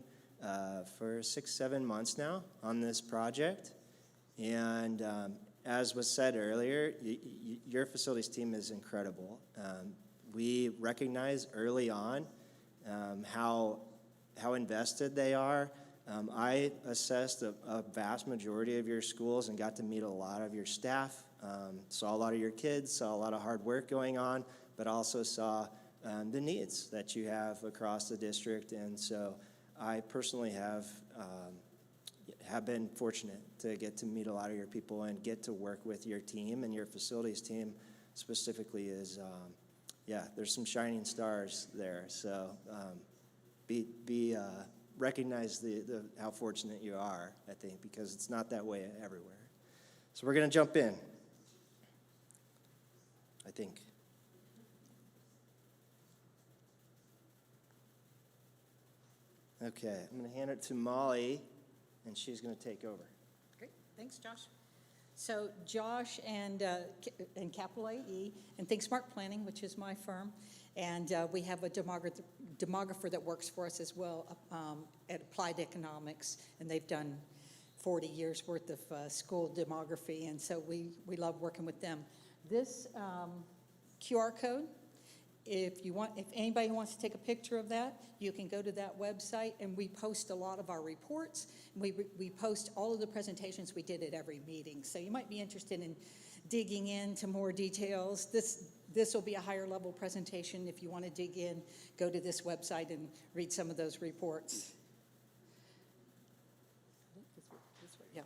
for 6-7 months now on this project, and as was said earlier, your facilities team is incredible. We recognize early on how invested they are. I assessed a vast majority of your schools and got to meet a lot of your staff, saw a lot of your kids, saw a lot of hard work going on, but also saw the needs that you have across the district. And so I personally have been fortunate to get to meet a lot of your people and get to work with your team, and your facilities team specifically is, yeah, there's some shining stars there. So recognize how fortunate you are, I think, because it's not that way everywhere. So we're going to jump in, I think. Okay, I'm going to hand it to Molly, and she's going to take over. Great, thanks, Josh. So Josh and Capital AE and Think Smart Planning, which is my firm, and we have a demographer that works for us as well at Applied Economics, and they've done 40 years worth of school demography, and so we love working with them. This QR code, if anybody wants to take a picture of that, you can go to that website, and we post a lot of our reports. We post all of the presentations we did at every meeting. So you might be interested in digging into more details. This will be a higher level presentation. If you want to dig in, go to this website and read some of those reports. Yeah.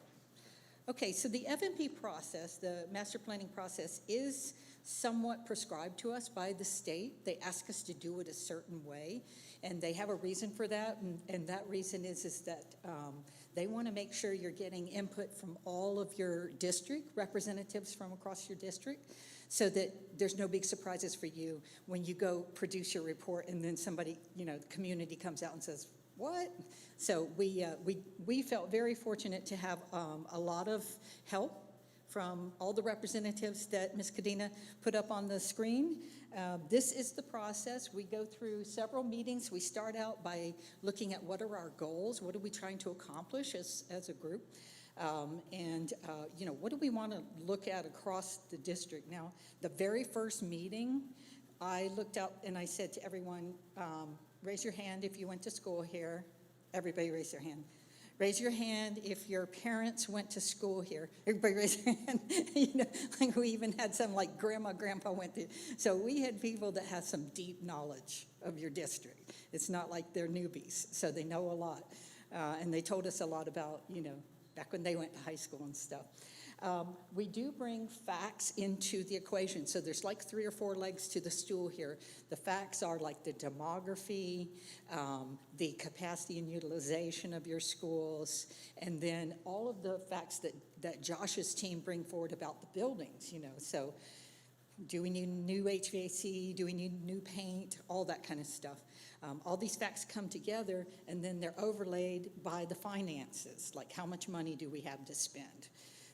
Okay, so the FMP process, the master planning process, is somewhat prescribed to us by the state. They ask us to do it a certain way, and they have a reason for that, and that reason is that they want to make sure you're getting input from all of your district representatives from across your district, so that there's no big surprises for you when you go produce your report and then somebody, the community comes out and says, what? So we felt very fortunate to have a lot of help from all the representatives that Ms. Cadena put up on the screen. This is the process. We go through several meetings. We start out by looking at what are our goals, what are we trying to accomplish as a group, and what do we want to look at across the district. Now, the very first meeting, I looked out and I said to everyone, Raise your hand if you went to school here. Everybody raise their hand. Raise your hand if your parents went to school here. Everybody raise their hand. You know, like we even had some like grandma, grandpa went to. So we had people that have some deep knowledge of your district. It's not like they're newbies, so they know a lot. And they told us a lot about, you know, back when they went to high school and stuff. We do bring facts into the equation. So there's like 3 or 4 legs to the stool here. The facts are like the demography, the capacity and utilization of your schools, and then all of the facts that Josh's team bring forward about the buildings, you know. So do we need new HVAC? Do we need new paint? All that kind of stuff. All these facts come together, and then they're overlaid by the finances, like how much money do we have to spend?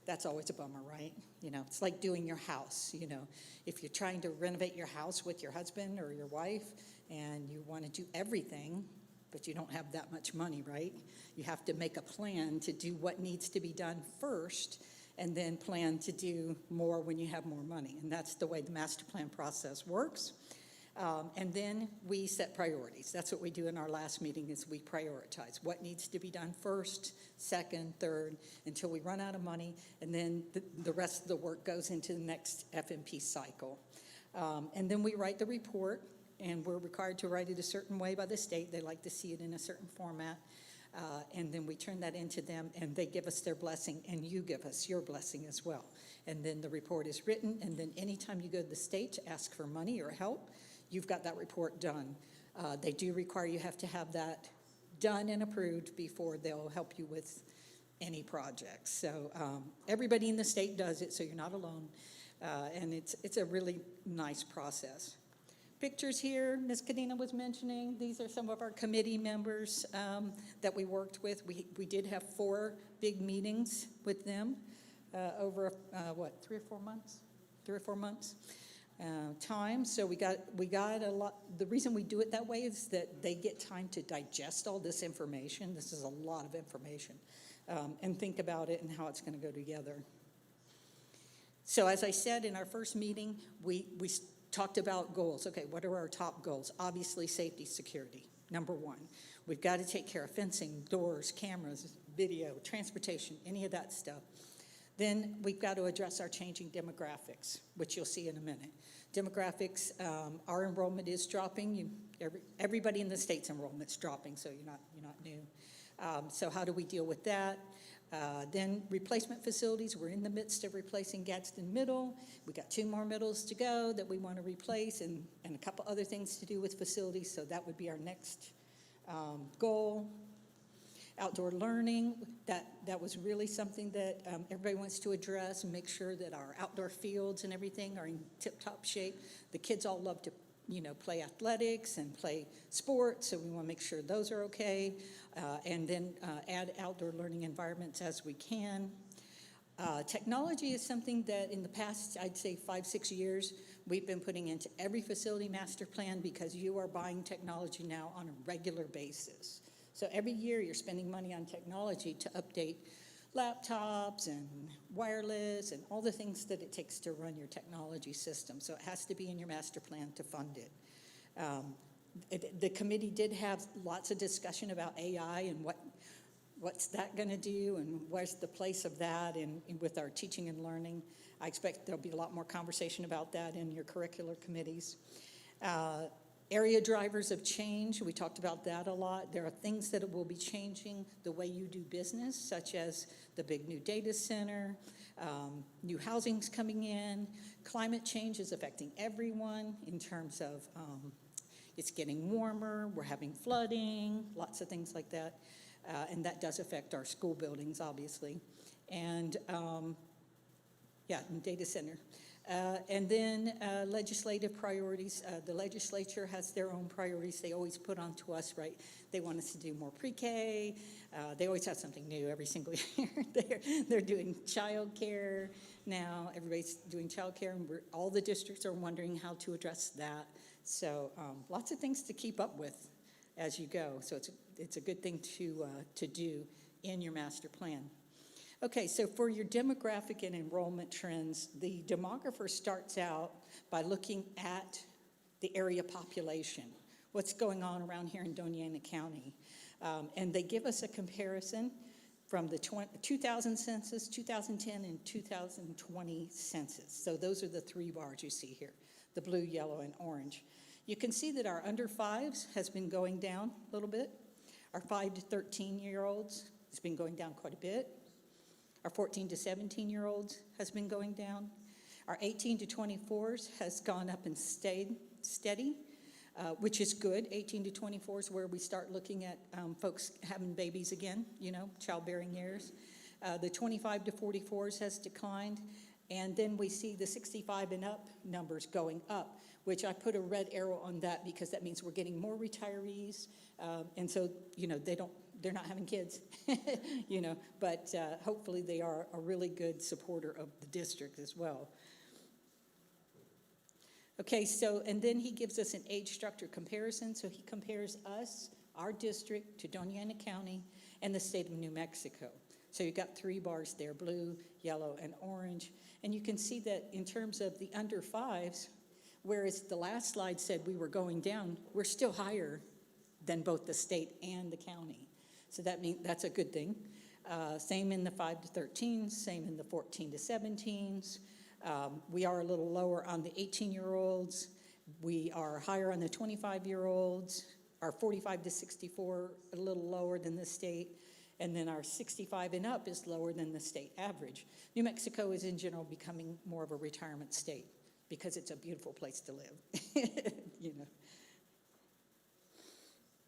That's always a bummer, right? You know, it's like doing your house, you know. If you're trying to renovate your house with your husband or your wife and you want to do everything, but you don't have that much money, right? You have to make a plan to do what needs to be done first and then plan to do more when you have more money. And that's the way the master plan process works. And then we set priorities. That's what we do in our last meeting is we prioritize what needs to be done first, second, third, until we run out of money, and then the rest of the work goes into the next FMP cycle. And then we write the report, and we're required to write it a certain way by the state. They like to see it in a certain format. And then we turn that into them, and they give us their blessing, and you give us your blessing as well. And then the report is written, and then anytime you go to the state to ask for money or help, you've got that report done. They do require you have to have that done and approved before they'll help you with any projects. So everybody in the state does it, so you're not alone. And it's a really nice process. Pictures here, Ms. Kadena was mentioning, these are some of our committee members that we worked with. We did have 4 big meetings with them over, 3 or 4 months? 3 or 4 months. Time, so we got a lot. The reason we do it that way is that they get time to digest all this information. This is a lot of information, and think about it and how it's going to go together. So as I said in our first meeting, we talked about goals. Okay, what are our top goals? Obviously, safety, security, number 1. We've got to take care of fencing, doors, cameras, video, transportation, any of that stuff. Then we've got to address our changing demographics, which you'll see in a minute. Demographics, our enrollment is dropping. Everybody in the state's enrollment's dropping, so you're not new. So how do we deal with that? Then replacement facilities, we're in the midst of replacing Gadsden Middle. We got 2 more middles to go that we want to replace, and a couple other things to do with facilities, so that would be our next goal. Outdoor learning, that was really something that everybody wants to address and make sure that our outdoor fields and everything are in tip-top shape. The kids all love to, you know, play athletics and play sports, so we want to make sure those are okay, and then add outdoor learning environments as we can. Technology is something that in the past, I'd say 5-6 years, we've been putting into every facility master plan because you are buying technology now on a regular basis. So every year you're spending money on technology to update laptops and wireless and all the things that it takes to run your technology system. So it has to be in your master plan to fund it. The committee did have lots of discussion about AI and what's that going to do and where's the place of that with our teaching and learning. I expect there'll be a lot more conversation about that in your curricular committees. Area drivers of change, we talked about that a lot. There are things that will be changing the way you do business, such as the big new data center, new housing's coming in. Climate change is affecting everyone in terms of it's getting warmer, we're having flooding, lots of things like that. And that does affect our school buildings, obviously. And and data center. And then legislative priorities. The legislature has their own priorities they always put onto us, right? They want us to do more pre-K. They always have something new every single year. They're doing child care now. Everybody's doing child care, and all the districts are wondering how to address that. So lots of things to keep up with as you go. So it's a good thing to do in your master plan. Okay, so for your demographic and enrollment trends, the demographer starts out by looking at the area population, what's going on around here in Doña Ana County. And they give us a comparison from the 2000 census, 2010, and 2020 census. So those are the three bars you see here, the blue, yellow, and orange. You can see that our under fives has been going down a little bit. Our 5 to 13-year-olds has been going down quite a bit. Our 14 to 17-year-olds has been going down. Our 18 to 24s has gone up and stayed steady, which is good. 18 to 24 is where we start looking at folks having babies again, you know, childbearing years. The 25 to 44s has declined. And then we see the 65 and up numbers going up, which I put a red arrow on that because that means we're getting more retirees. And so, you know, they're not having kids, you know, but hopefully they are a really good supporter of the district as well. Okay, so, and then he gives us an age structure comparison. So he compares us, our district, to Doña Ana County and the state of New Mexico. So you've got three bars there, blue, yellow, and orange. And you can see that in terms of the under fives, whereas the last slide said we were going down, we're still higher than both the state and the county. So that means that's a good thing. Same in the 5 to 13s, same in the 14 to 17s. We are a little lower on the 18-year-olds. We are higher on the 25-year-olds. Our 45 to 64, a little lower than the state. And then our 65 and up is lower than the state average. New Mexico is in general becoming more of a retirement state because it's a beautiful place to live, you know.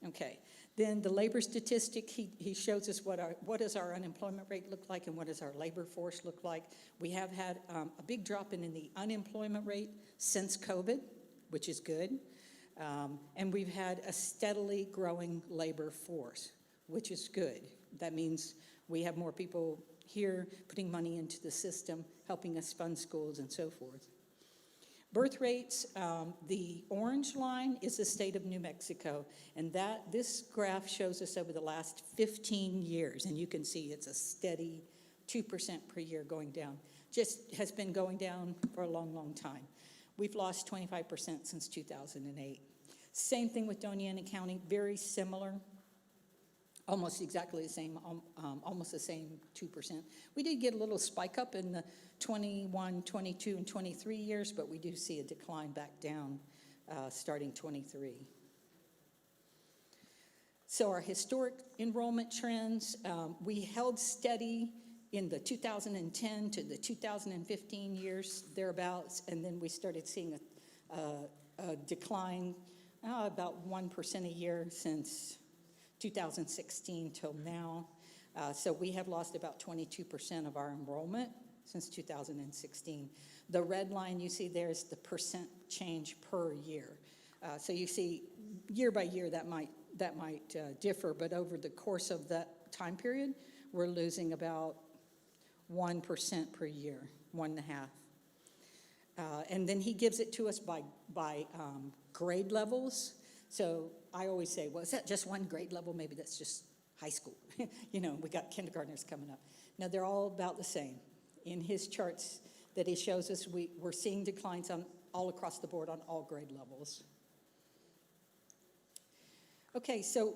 Okay, then the labor statistic, he shows us what does our unemployment rate look like and what does our labor force look like. We have had a big drop in the unemployment rate since COVID, which is good. And we've had a steadily growing labor force, which is good. That means we have more people here putting money into the system, helping us fund schools and so forth. Birth rates, the orange line is the state of New Mexico, and this graph shows us over the last 15 years, and you can see it's a steady 2% per year going down. Just has been going down for a long, long time. We've lost 25% since 2008. Same thing with Doña Ana County, very similar. Almost exactly the same, almost the same 2%. We did get a little spike up in the 21, 22, and 23 years, but we do see a decline back down starting 23. So our historic enrollment trends, we held steady in the 2010 to the 2015 years, thereabouts, and then we started seeing a decline about 1% a year since 2016 till now. So we have lost about 22% of our enrollment since 2016. The red line you see there is the percent change per year. So you see year by year that might differ, but over the course of that time period, we're losing about 1% per year, 1.5. And then he gives it to us by grade levels. So I always say, well, is that just one grade level? Maybe that's just high school. You know, we got kindergartners coming up. Now, they're all about the same. In his charts that he shows us, we're seeing declines all across the board on all grade levels. Okay, so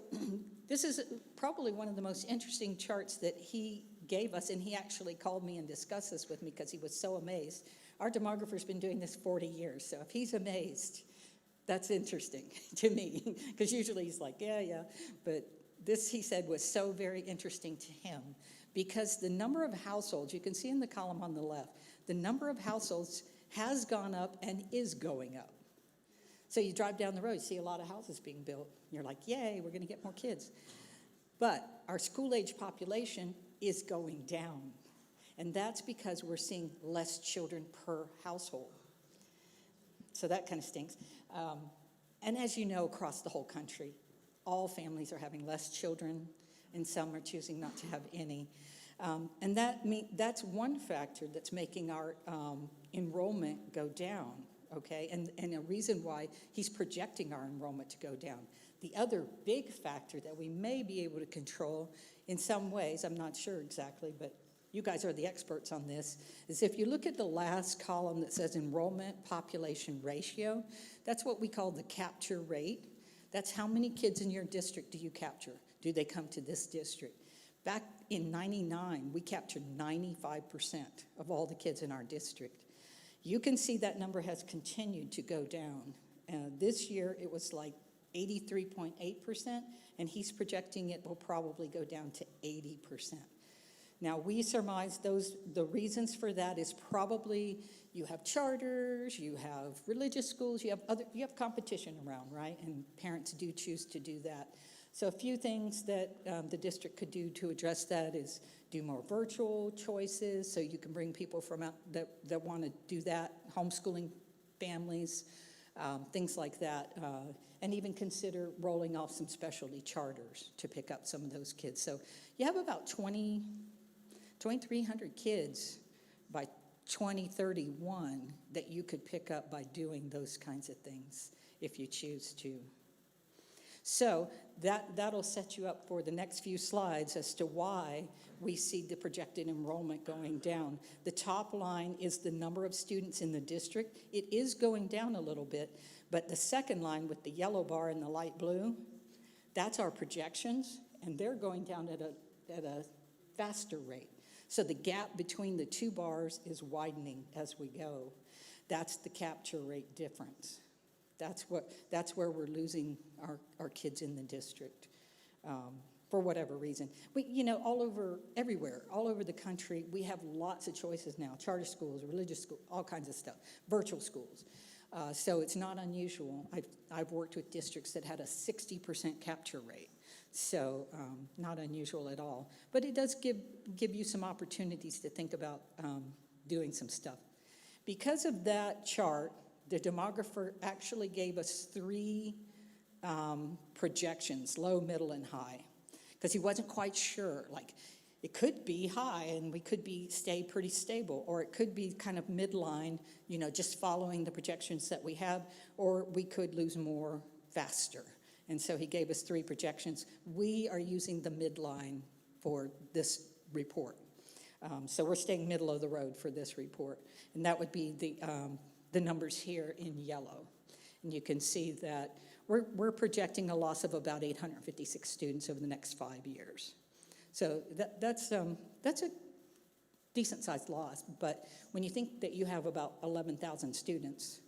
this is probably one of the most interesting charts that he gave us, and he actually called me and discussed this with me because he was so amazed. Our demographer's been doing this 40 years, so if he's amazed, that's interesting to me, because usually he's like, yeah, but this, he said, was so very interesting to him, because the number of households, you can see in the column on the left, the number of households has gone up and is going up. So you drive down the road, you see a lot of houses being built, and you're like, yay, we're going to get more kids. But our school-age population is going down, and that's because we're seeing less children per household. So that kind of stinks. And as you know, across the whole country, all families are having less children, and some are choosing not to have any. And that's one factor that's making our enrollment go down, okay? And a reason why he's projecting our enrollment to go down. The other big factor that we may be able to control in some ways, I'm not sure exactly, but you guys are the experts on this, is if you look at the last column that says enrollment population ratio, that's what we call the capture rate. That's how many kids in your district do you capture? Do they come to this district? Back in '99, we captured 95% of all the kids in our district. You can see that number has continued to go down. This year, it was like 83.8%, and he's projecting it will probably go down to 80%. Now, we surmise the reasons for that is probably you have charters, you have religious schools, you have competition around, right? And parents do choose to do that. So a few things that the district could do to address that is do more virtual choices, so you can bring people from out that want to do that, homeschooling families, things like that, and even consider rolling off some specialty charters to pick up some of those kids. So you have about 2,300 kids by 2031 that you could pick up by doing those kinds of things if you choose to. So that'll set you up for the next few slides as to why we see the projected enrollment going down. The top line is the number of students in the district. It is going down a little bit, but the second line with the yellow bar and the light blue, that's our projections, and they're going down at a faster rate. So the gap between the two bars is widening as we go. That's the capture rate difference. That's where we're losing our kids in the district for whatever reason. Everywhere, all over the country, we have lots of choices now. Charter schools, religious schools, all kinds of stuff, virtual schools. So it's not unusual. I've worked with districts that had a 60% capture rate. So not unusual at all. But it does give you some opportunities to think about doing some stuff. Because of that chart, the demographer actually gave us 3 projections, low, middle, and high, because he wasn't quite sure. Like, it could be high and we could stay pretty stable, or it could be kind of midline, just following the projections that we have, or we could lose more faster. And so he gave us 3 projections. We are using the midline for this report. So we're staying middle of the road for this report. And that would be the numbers here in yellow. And you can see that we're projecting a loss of about 856 students over the next 5 years. So that's a decent-sized loss. But when you think that you have about 11,000 students,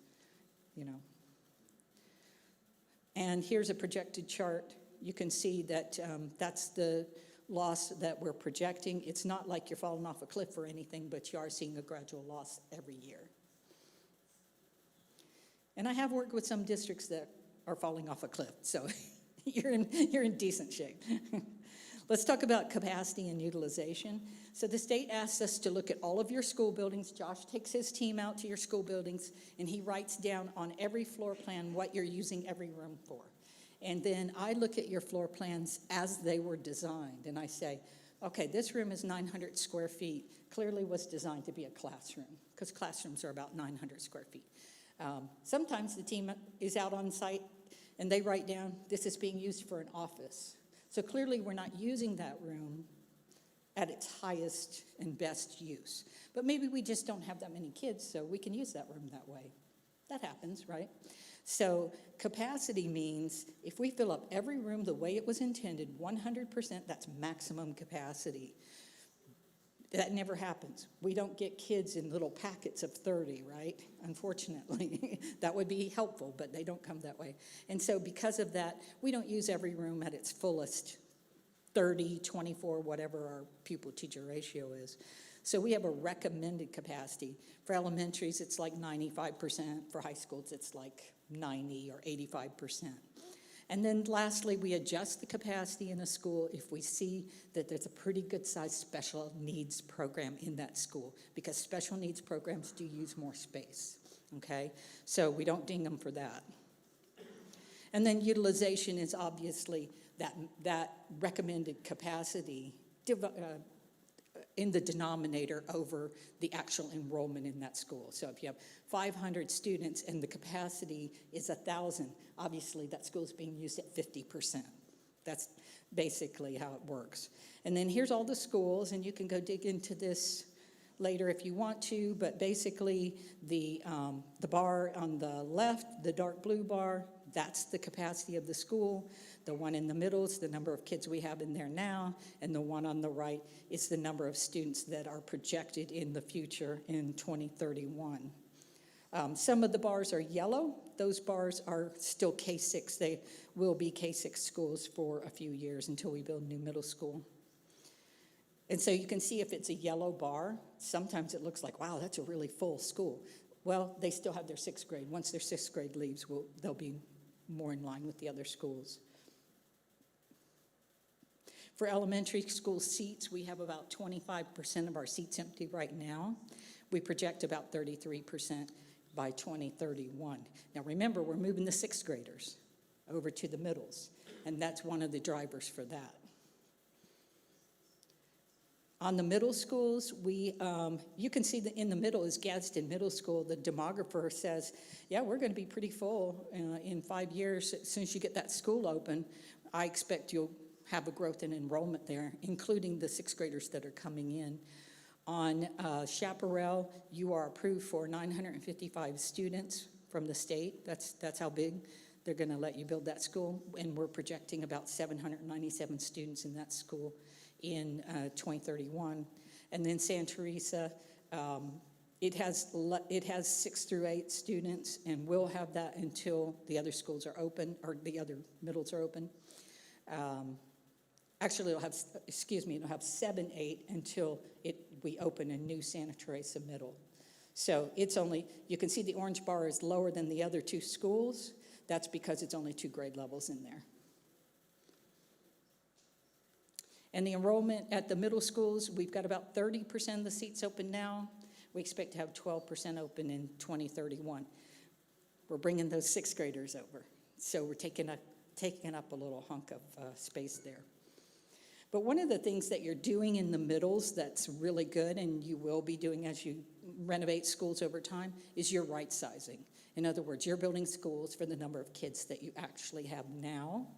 And here's a projected chart. You can see that that's the loss that we're projecting. It's not like you're falling off a cliff or anything, but you are seeing a gradual loss every year. And I have worked with some districts that are falling off a cliff, so you're in decent shape. Let's talk about capacity and utilization. So the state asks us to look at all of your school buildings. Josh takes his team out to your school buildings, and he writes down on every floor plan what you're using every room for. And then I look at your floor plans as they were designed, and I say, okay, this room is 900 square feet, clearly was designed to be a classroom, because classrooms are about 900 square feet. Sometimes the team is out on site, and they write down, this is being used for an office. So clearly we're not using that room at its highest and best use. But maybe we just don't have that many kids, so we can use that room that way. That happens, right? So capacity means if we fill up every room the way it was intended, 100%, that's maximum capacity. That never happens. We don't get kids in little packets of 30, right? Unfortunately. That would be helpful, but they don't come that way. And so because of that, we don't use every room at its fullest, 30, 24, whatever our pupil-teacher ratio is. So we have a recommended capacity. For elementaries, it's like 95%. For high schools, it's like 90 or 85%. And then lastly, we adjust the capacity in a school if we see that there's a pretty good-sized special needs program in that school, because special needs programs do use more space, okay? So we don't ding them for that. And then utilization is obviously that recommended capacity in the denominator over the actual enrollment in that school. So if you have 500 students and the capacity is 1,000, obviously that school is being used at 50%. That's basically how it works. And then here's all the schools, and you can go dig into this later if you want to, but basically the bar on the left, the dark blue bar, That's the capacity of the school. The one in the middle is the number of kids we have in there now, and the one on the right is the number of students that are projected in the future in 2031. Some of the bars are yellow. Those bars are still K-6. They will be K-6 schools for a few years until we build a new middle school. And so you can see if it's a yellow bar, sometimes it looks like, wow, that's a really full school. Well, they still have their 6th grade. Once their 6th grade leaves, they'll be more in line with the other schools. For elementary school seats, we have about 25% of our seats empty right now. We project about 33% by 2031. Now remember, we're moving the 6th graders over to the middles, and that's one of the drivers for that. On the middle schools, you can see that in the middle is Gadsden Middle School. The demographer says, yeah, we're going to be pretty full in 5 years. As soon as you get that school open, I expect you'll have a growth in enrollment there, including the 6th graders that are coming in. On Chaparral, you are approved for 955 students from the state. That's how big they're going to let you build that school, and we're projecting about 797 students in that school in 2031. And then Santa Teresa, it has 6 through 8 students, and we'll have that until the other schools are open, or the other middles are open. Actually, it'll have 7, 8 until we open a new Santa Teresa middle. So it's only, you can see the orange bar is lower than the other 2 schools. That's because it's only 2 grade levels in there. And the enrollment at the middle schools, we've got about 30% of the seats open now. We expect to have 12% open in 2031. We're bringing those 6th graders over. So we're taking up a little hunk of space there. But one of the things that you're doing in the middles that's really good, and you will be doing as you renovate schools over time, is your right sizing. In other words, you're building schools for the number of kids that you actually have now,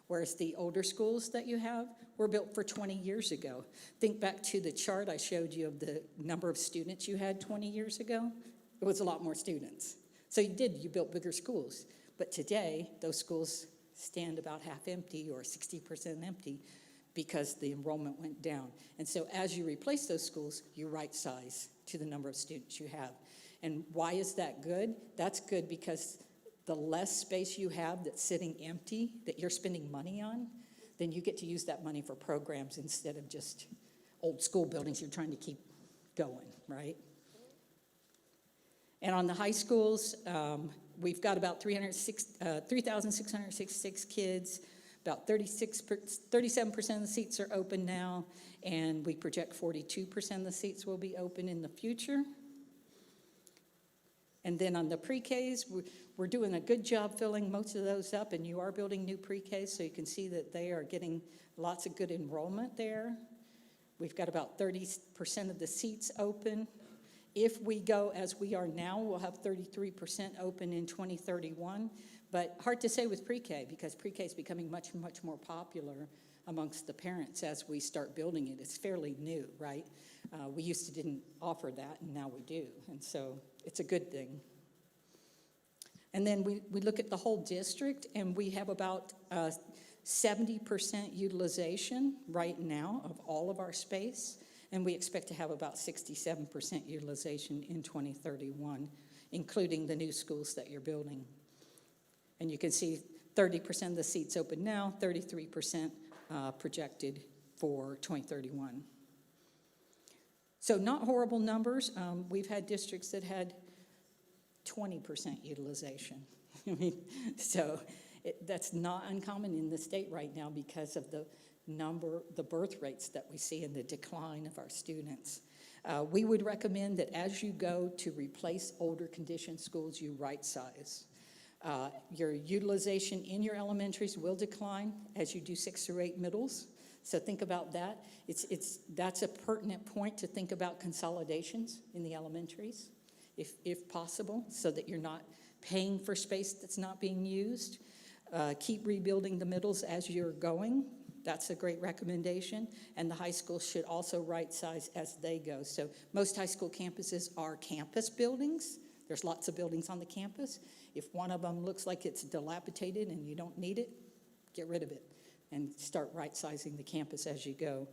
whereas the older schools that you have were built for 20 years ago. Think back to the chart I showed you of the number of students you had 20 years ago. It was a lot more students. So you built bigger schools. But today, those schools stand about half empty or 60% empty because the enrollment went down. And so as you replace those schools, you right size to the number of students you have. And why is that good? That's good because the less space you have that's sitting empty, that you're spending money on, then you get to use that money for programs instead of just old school buildings you're trying to keep going, right? And on the high schools, we've got about 3,666 kids. About 37% of the seats are open now, and we project 42% of the seats will be open in the future. And then on the pre-Ks, we're doing a good job filling most of those up, and you are building new pre-Ks, so you can see that they are getting lots of good enrollment there. We've got about 30% of the seats open. If we go as we are now, we'll have 33% open in 2031. But hard to say with pre-K because pre-K is becoming much, much more popular amongst the parents as we start building it. It's fairly new, right? We used to didn't offer that, and now we do. And so it's a good thing. And then we look at the whole district, and we have about 70% utilization right now of all of our space. And we expect to have about 67% utilization in 2031, including the new schools that you're building. And you can see 30% of the seats open now, 33% projected for 2031. So not horrible numbers. We've had districts that had 20% utilization. I mean, so that's not uncommon in the state right now because of the birth rates that we see and the decline of our students. We would recommend that as you go to replace older condition schools, you right size. Your utilization in your elementaries will decline as you do 6 through 8 middles. So think about that. That's a pertinent point to think about consolidations in the elementaries, if possible, so that you're not paying for space that's not being used. Keep rebuilding the middles as you're going. That's a great recommendation. And the high school should also right size as they go. So most high school campuses are campus buildings. There's lots of buildings on the campus. If one of them looks like it's dilapidated and you don't need it, get rid of it and start right-sizing the campus as you go.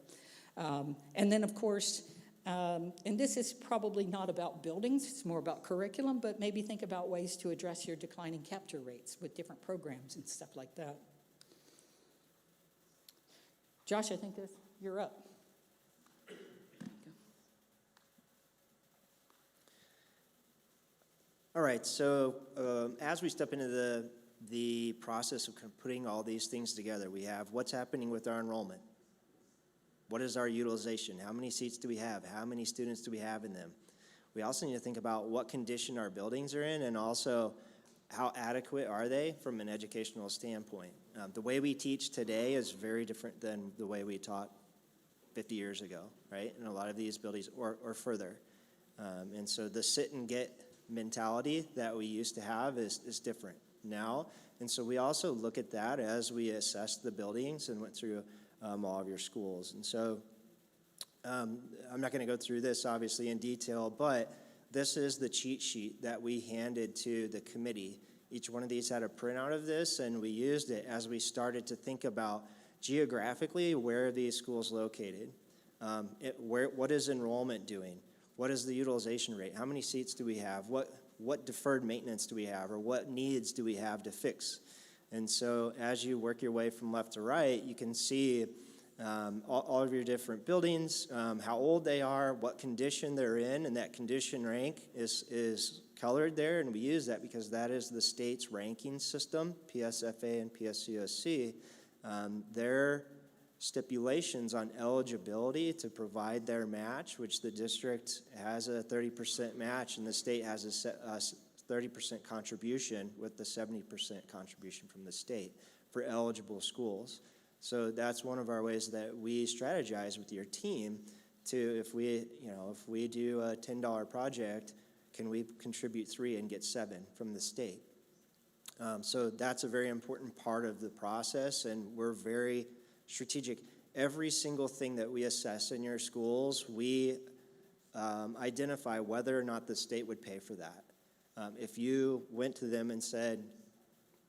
And then, of course, and this is probably not about buildings, it's more about curriculum, but maybe think about ways to address your declining capture rates with different programs and stuff like that. Josh, I think you're up. All right, so as we step into the process of putting all these things together, we have what's happening with our enrollment. What is our utilization? How many seats do we have? How many students do we have in them? We also need to think about what condition our buildings are in, and also how adequate are they from an educational standpoint. The way we teach today is very different than the way we taught 50 years ago, right? In a lot of these buildings or further. And so the sit and get mentality that we used to have is different now. And so we also look at that as we assess the buildings and went through all of your schools. And so I'm not going to go through this obviously in detail, but this is the cheat sheet that we handed to the committee. Each one of these had a printout of this, and we used it as we started to think about geographically where are these schools located, what is enrollment doing, what is the utilization rate, how many seats do we have, what deferred maintenance do we have, or what needs do we have to fix. And so as you work your way from left to right, you can see all of your different buildings, how old they are, what condition they're in, and that condition rank is colored there, and we use that because that is the state's ranking system, PSFA and PSCOC. Their stipulations on eligibility to provide their match, which the district has a 30% match and the state has a 30% contribution with the 70% contribution from the state for eligible schools. So that's one of our ways that we strategize with your team to, if we do a $10 project, can we contribute 3 and get 7 from the state? So that's a very important part of the process, and we're very strategic. Every single thing that we assess in your schools, we identify whether or not the state would pay for that. If you went to them and said,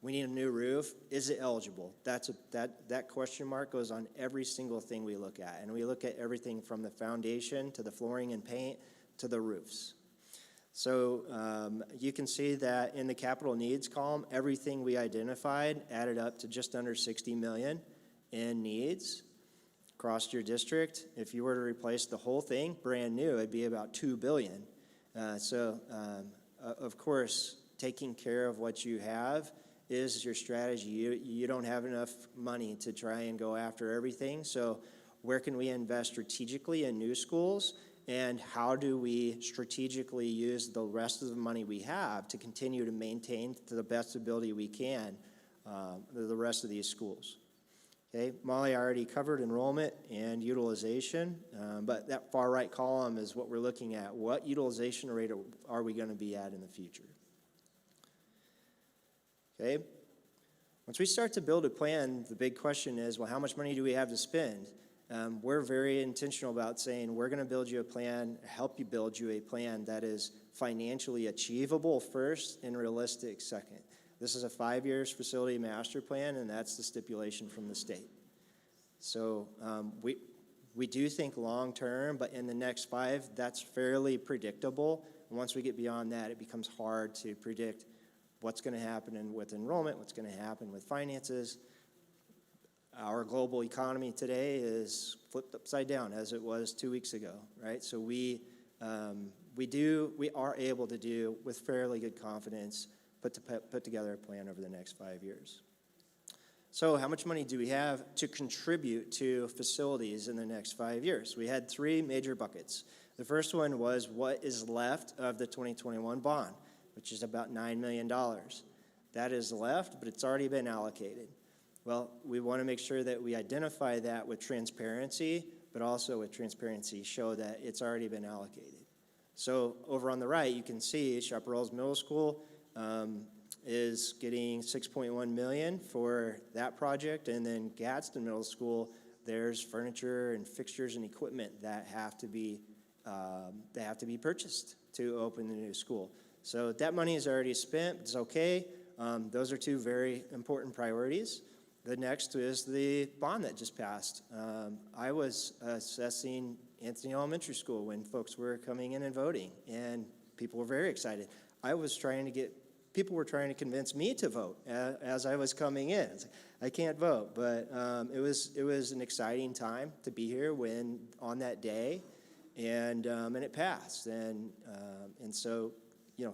we need a new roof, is it eligible? That question mark goes on every single thing we look at. And we look at everything from the foundation to the flooring and paint to the roofs. So you can see that in the capital needs column, everything we identified added up to just under 60 million in needs across your district. If you were to replace the whole thing brand new, it'd be about 2 billion. Of course, taking care of what you have is your strategy. You don't have enough money to try and go after everything. So where can we invest strategically in new schools? And how do we strategically use the rest of the money we have to continue to maintain to the best ability we can the rest of these schools? Okay, Molly already covered enrollment and utilization, but that far right column is what we're looking at. What utilization rate are we going to be at in the future? Okay, once we start to build a plan, the big question is, well, how much money do we have to spend? We're very intentional about saying we're going to build you a plan, help you build you a plan that is financially achievable first and realistic second. This is a 5-year facility master plan, and that's the stipulation from the state. So we do think long term, but in the next 5, that's fairly predictable. And once we get beyond that, it becomes hard to predict what's going to happen with enrollment, what's going to happen with finances. Our global economy today is flipped upside down as it was 2 weeks ago, right? So we are able to do with fairly good confidence put together a plan over the next 5 years. So how much money do we have to contribute to facilities in the next 5 years? We had 3 major buckets. The first one was what is left of the 2021 bond, which is about $9 million. That is left, but it's already been allocated. Well, we want to make sure that we identify that with transparency, but also with transparency show that it's already been allocated. So over on the right, you can see Chaparral's Middle School is getting $6.1 million for that project, and then Gadsden Middle School, there's furniture and fixtures and equipment that have to be purchased to open the new school. So that money is already spent, it's okay. Those are two very important priorities. The next is the bond that just passed. I was assessing Anthony Elementary School when folks were coming in and voting, and people were very excited. People were trying to convince me to vote as I was coming in. I can't vote, but it was an exciting time to be here on that day, and it passed. And so,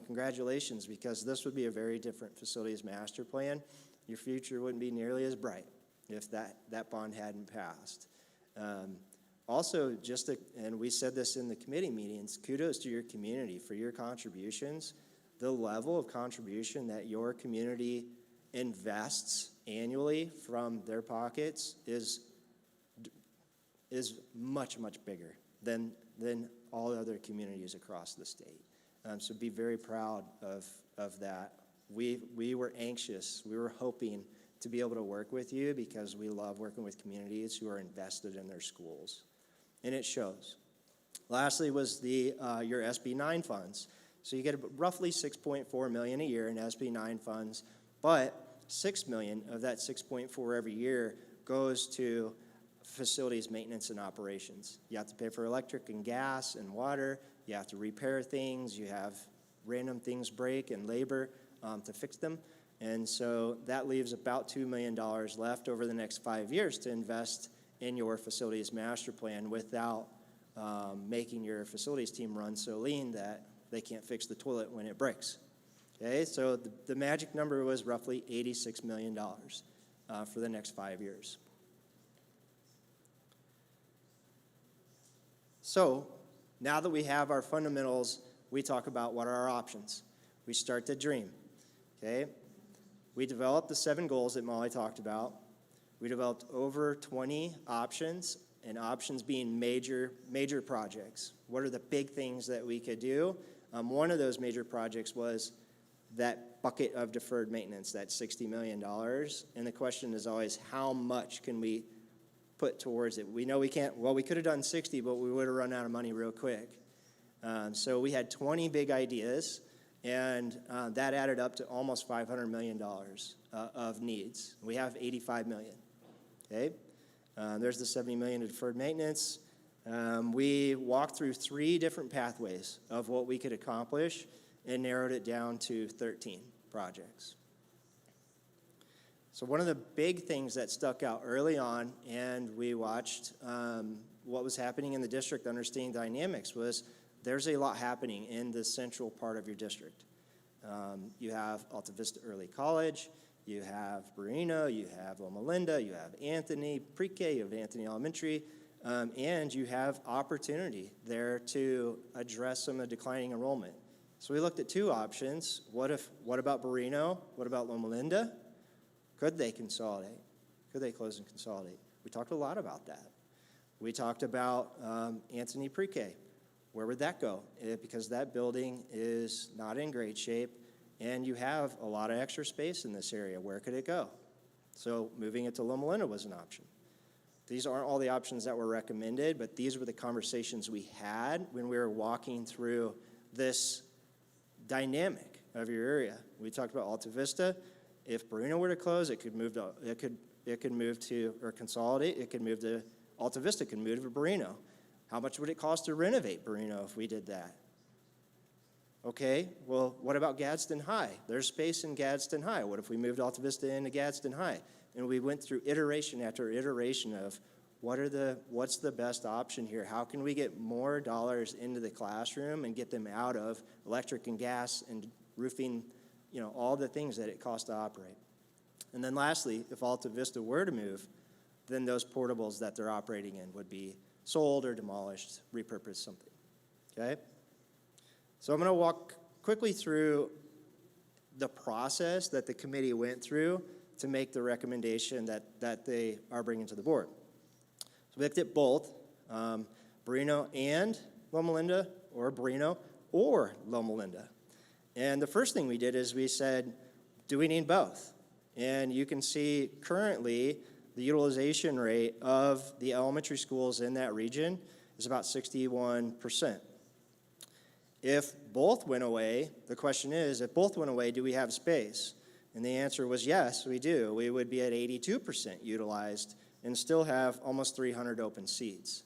congratulations, because this would be a very different facilities master plan. Your future wouldn't be nearly as bright if that bond hadn't passed. Also, and we said this in the committee meetings, kudos to your community for your contributions. The level of contribution that your community invests annually from their pockets is much, much bigger than all other communities across the state. So be very proud of that. We were anxious. We were hoping to be able to work with you because we love working with communities who are invested in their schools. And it shows. Lastly was your SB 9 funds. So you get roughly $6.4 million a year in SB 9 funds, but $6 million of that 6.4 every year goes to facilities maintenance and operations. You have to pay for electric and gas and water. You have to repair things. You have random things break and labor to fix them. And so that leaves about $2 million left over the next 5 years to invest in your facilities master plan without making your facilities team run so lean that they can't fix the toilet when it breaks. Okay, so the magic number was roughly $86 million for the next 5 years. So now that we have our fundamentals, we talk about what are our options. We start to dream. Okay, we developed the 7 goals that Molly talked about. We developed over 20 options, and options being major projects. What are the big things that we could do? One of those major projects was that bucket of deferred maintenance, that $60 million. And the question is always, how much can we put towards it? We know we can't, we could have done 60, but we would have run out of money real quick. So we had 20 big ideas, and that added up to almost $500 million of needs. We have $85 million, okay? There's the $70 million of deferred maintenance. We walked through 3 different pathways of what we could accomplish and narrowed it down to 13 projects. So one of the big things that stuck out early on, and we watched what was happening in the district, understanding dynamics, was there's a lot happening in the central part of your district. You have Alta Vista Early College, you have Burrino, you have Loma Linda, you have Anthony Pre-K, you have Anthony Elementary, and you have opportunity there to address some of the declining enrollment. So we looked at 2 options. What about Burrino? What about Loma Linda? Could they consolidate? Could they close and consolidate? We talked a lot about that. We talked about Anthony Pre-K. Where would that go? Because that building is not in great shape, and you have a lot of extra space in this area. Where could it go? So moving it to Loma Linda was an option. These aren't all the options that were recommended, but these were the conversations we had when we were walking through this dynamic of your area. We talked about Alta Vista. If Burrino were to close, it could move to or consolidate. It could move to Alta Vista. Could move to Burrino. How much would it cost to renovate Burrino if we did that? Okay, well, what about Gadsden High? There's space in Gadsden High. What if we moved Alta Vista into Gadsden High? And we went through iteration after iteration of what's the best option here? How can we get more dollars into the classroom and get them out of electric and gas and roofing, all the things that it costs to operate? And then lastly, if Alta Vista were to move, then those portables that they're operating in would be sold or demolished, repurposed something, okay? So I'm going to walk quickly through the process that the committee went through to make the recommendation that they are bringing to the board. So we looked at both, Burrino and Loma Linda, or Burrino or Loma Linda. And the first thing we did is we said, do we need both? And you can see currently the utilization rate of the elementary schools in that region is about 61%. If both went away, the question is, if both went away, do we have space? And the answer was yes, we do. We would be at 82% utilized and still have almost 300 open seats.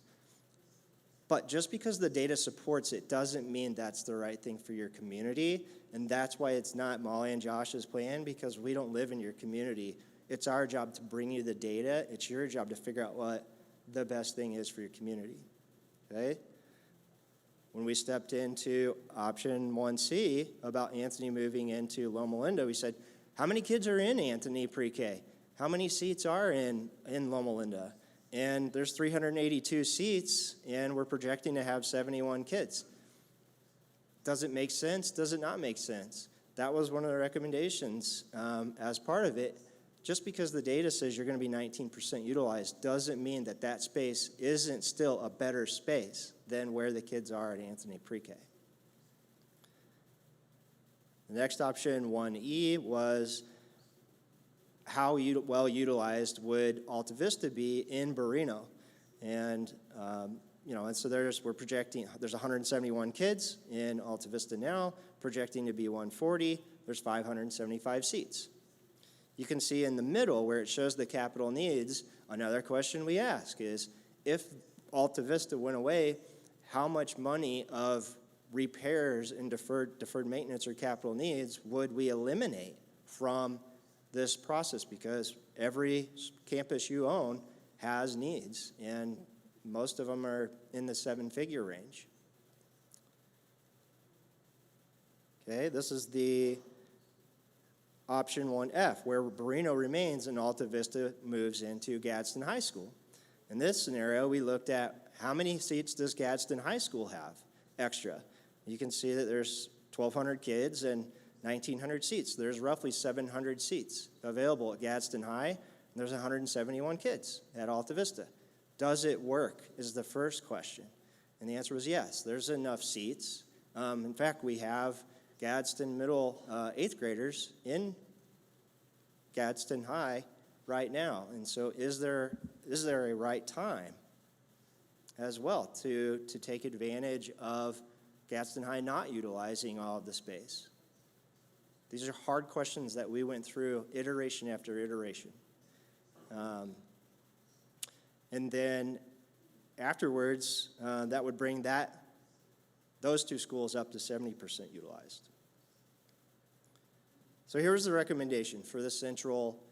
But just because the data supports it doesn't mean that's the right thing for your community, and that's why it's not Molly and Josh's plan, because we don't live in your community. It's our job to bring you the data. It's your job to figure out what the best thing is for your community, okay? When we stepped into option 1C about Anthony moving into Loma Linda, we said, how many kids are in Anthony pre-K? How many seats are in Loma Linda? And there's 382 seats, and we're projecting to have 71 kids. Does it make sense? Does it not make sense? That was one of the recommendations as part of it. Just because the data says you're going to be 19% utilized doesn't mean that that space isn't still a better space than where the kids are at Anthony pre-K. The next option, 1E, was how well utilized would Alta Vista be in Barreno? And and so we're projecting there's 171 kids in Alta Vista now, projecting to be 140. There's 575 seats. You can see in the middle where it shows the capital needs. Another question we ask is, if Alta Vista went away, how much money of repairs and deferred maintenance or capital needs would we eliminate from this process? Because every campus you own has needs, and most of them are in the 7-figure range. Okay, this is the option 1F, where Barreno remains and Alta Vista moves into Gadsden High School. In this scenario, we looked at how many seats does Gadsden High School have extra. You can see that there's 1,200 kids and 1,900 seats. There's roughly 700 seats available at Gadsden High, and there's 171 kids at Alta Vista. Does it work is the first question. And the answer was yes, there's enough seats. In fact, we have Gadsden middle 8th graders in Gadsden High right now. And so is there a right time as well to take advantage of Gadsden High not utilizing all of the space? These are hard questions that we went through iteration after iteration. And then afterwards, that would bring those two schools up to 70% utilized. So here's the recommendation for the central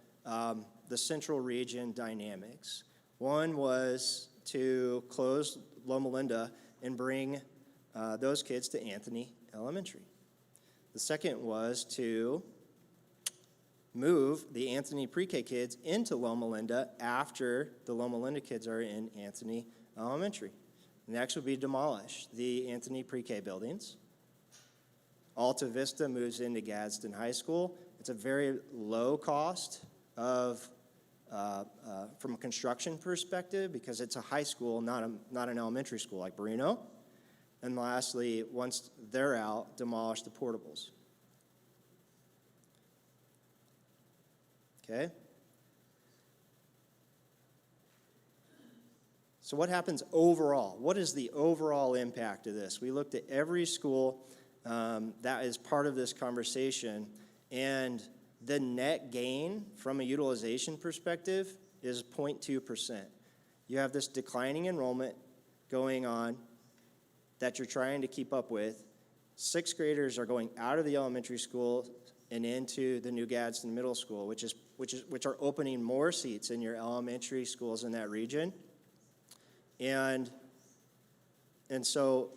region dynamics. One was to close Loma Linda and bring those kids to Anthony Elementary. The second was to move the Anthony pre-K kids into Loma Linda after the Loma Linda kids are in Anthony Elementary. Next would be demolish the Anthony pre-K buildings. Alta Vista moves into Gadsden High School. It's a very low cost from a construction perspective because it's a high school, not an elementary school like Barreno. And lastly, once they're out, demolish the portables. Okay? So what happens overall? What is the overall impact of this? We looked at every school that is part of this conversation, and the net gain from a utilization perspective is 0.2%. You have this declining enrollment going on that you're trying to keep up with. 6th graders are going out of the elementary school and into the new Gadsden Middle School, which are opening more seats in your elementary schools in that region. And so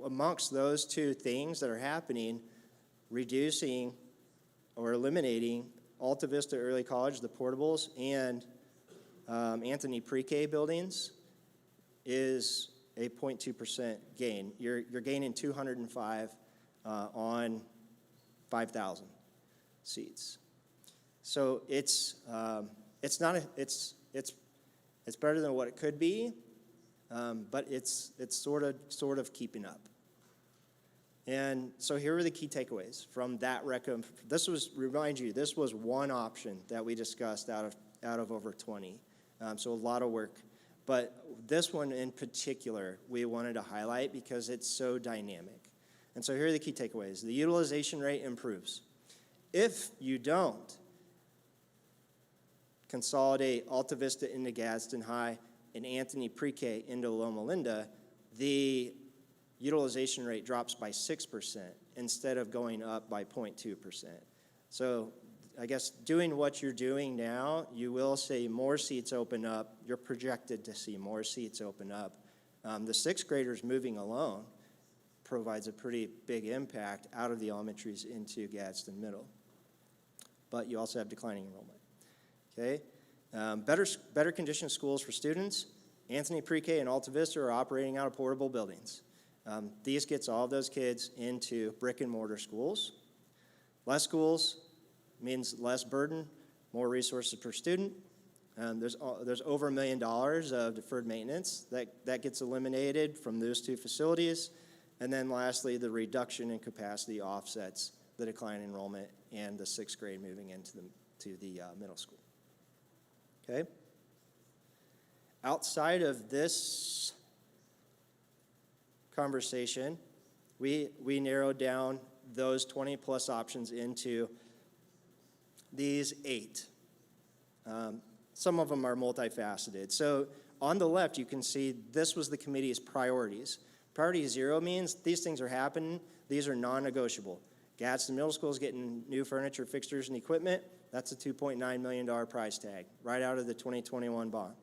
amongst those two things that are happening, reducing or eliminating Alta Vista Early College, the portables, and Anthony pre-K buildings is a 0.2% gain. You're gaining 205 on 5,000 seats. So it's better than what it could be, but it's sort of keeping up. And so here are the key takeaways from that this was one option that we discussed out of over 20. So a lot of work. But this one in particular, we wanted to highlight because it's so dynamic. And so here are the key takeaways. The utilization rate improves. If you don't consolidate Alta Vista into Gadsden High and Anthony Pre-K into Loma Linda, the utilization rate drops by 6% instead of going up by 0.2%. So I guess doing what you're doing now, you will see more seats open up. You're projected to see more seats open up. The sixth graders moving alone provides a pretty big impact out of the elementaries into Gadsden Middle. But you also have declining enrollment. Okay, better conditioned schools for students. Anthony Pre-K and Alta Vista are operating out of portable buildings. These gets all of those kids into brick and mortar schools. Less schools means less burden, more resources per student. There's over $1 million of deferred maintenance that gets eliminated from those two facilities. And then lastly, the reduction in capacity offsets the decline in enrollment and the sixth grade moving into the middle school. Okay? Outside of this conversation, we narrowed down those 20 plus options into these 8. Some of them are multifaceted. So on the left, you can see this was the committee's priorities. Priority 0 means these things are happening. These are non-negotiable. Gadsden Middle School is getting new furniture, fixtures, and equipment. That's a $2.9 million price tag right out of the 2021 bond.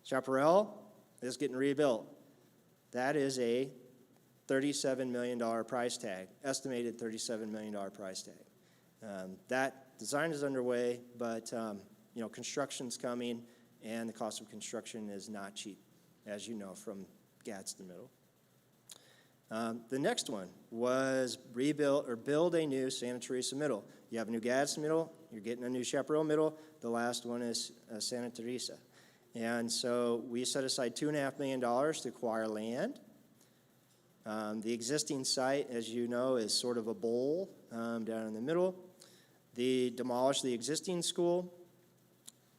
Chaparral is getting rebuilt. That is a $37 million price tag, estimated $37 million price tag. That design is underway, but construction's coming, and the cost of construction is not cheap, as you know from Gadsden Middle. The next one was build a new Santa Teresa Middle. You have a new Gadsden Middle, you're getting a new Chaparral Middle. The last one is Santa Teresa. And so we set aside $2.5 million to acquire land. The existing site, as you know, is sort of a bowl down in the middle. Demolish the existing school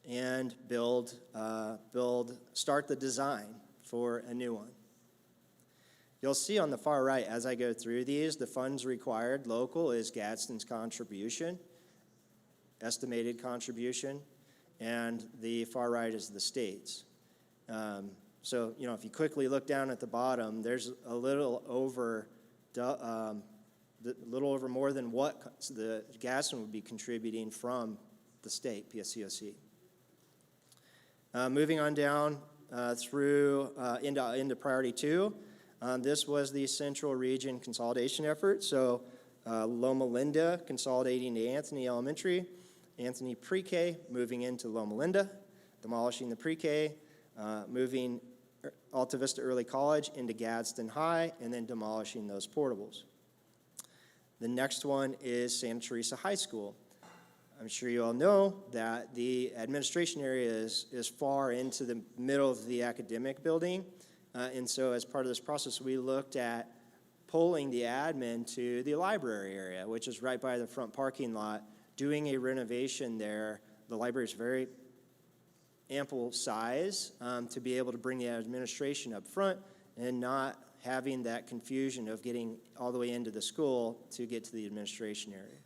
and start the design for a new one. You'll see on the far right, as I go through these, the funds required local is Gadsden's contribution, estimated contribution, and the far right is the state's. So, if you quickly look down at the bottom, there's a little over more than what the Gadsden would be contributing from the state, PSCOC. Moving on down through into priority 2. This was the central region consolidation effort. So Loma Linda consolidating to Anthony Elementary, Anthony Pre-K moving into Loma Linda, demolishing the Pre-K, moving Alta Vista Early College into Gadsden High, and then demolishing those portables. The next one is Santa Teresa High School. I'm sure you all know that the administration area is far into the middle of the academic building. And so as part of this process, we looked at pulling the admin to the library area, which is right by the front parking lot, doing a renovation there. The library is very ample size to be able to bring the administration up front and not having that confusion of getting all the way into the school to get to the administration area.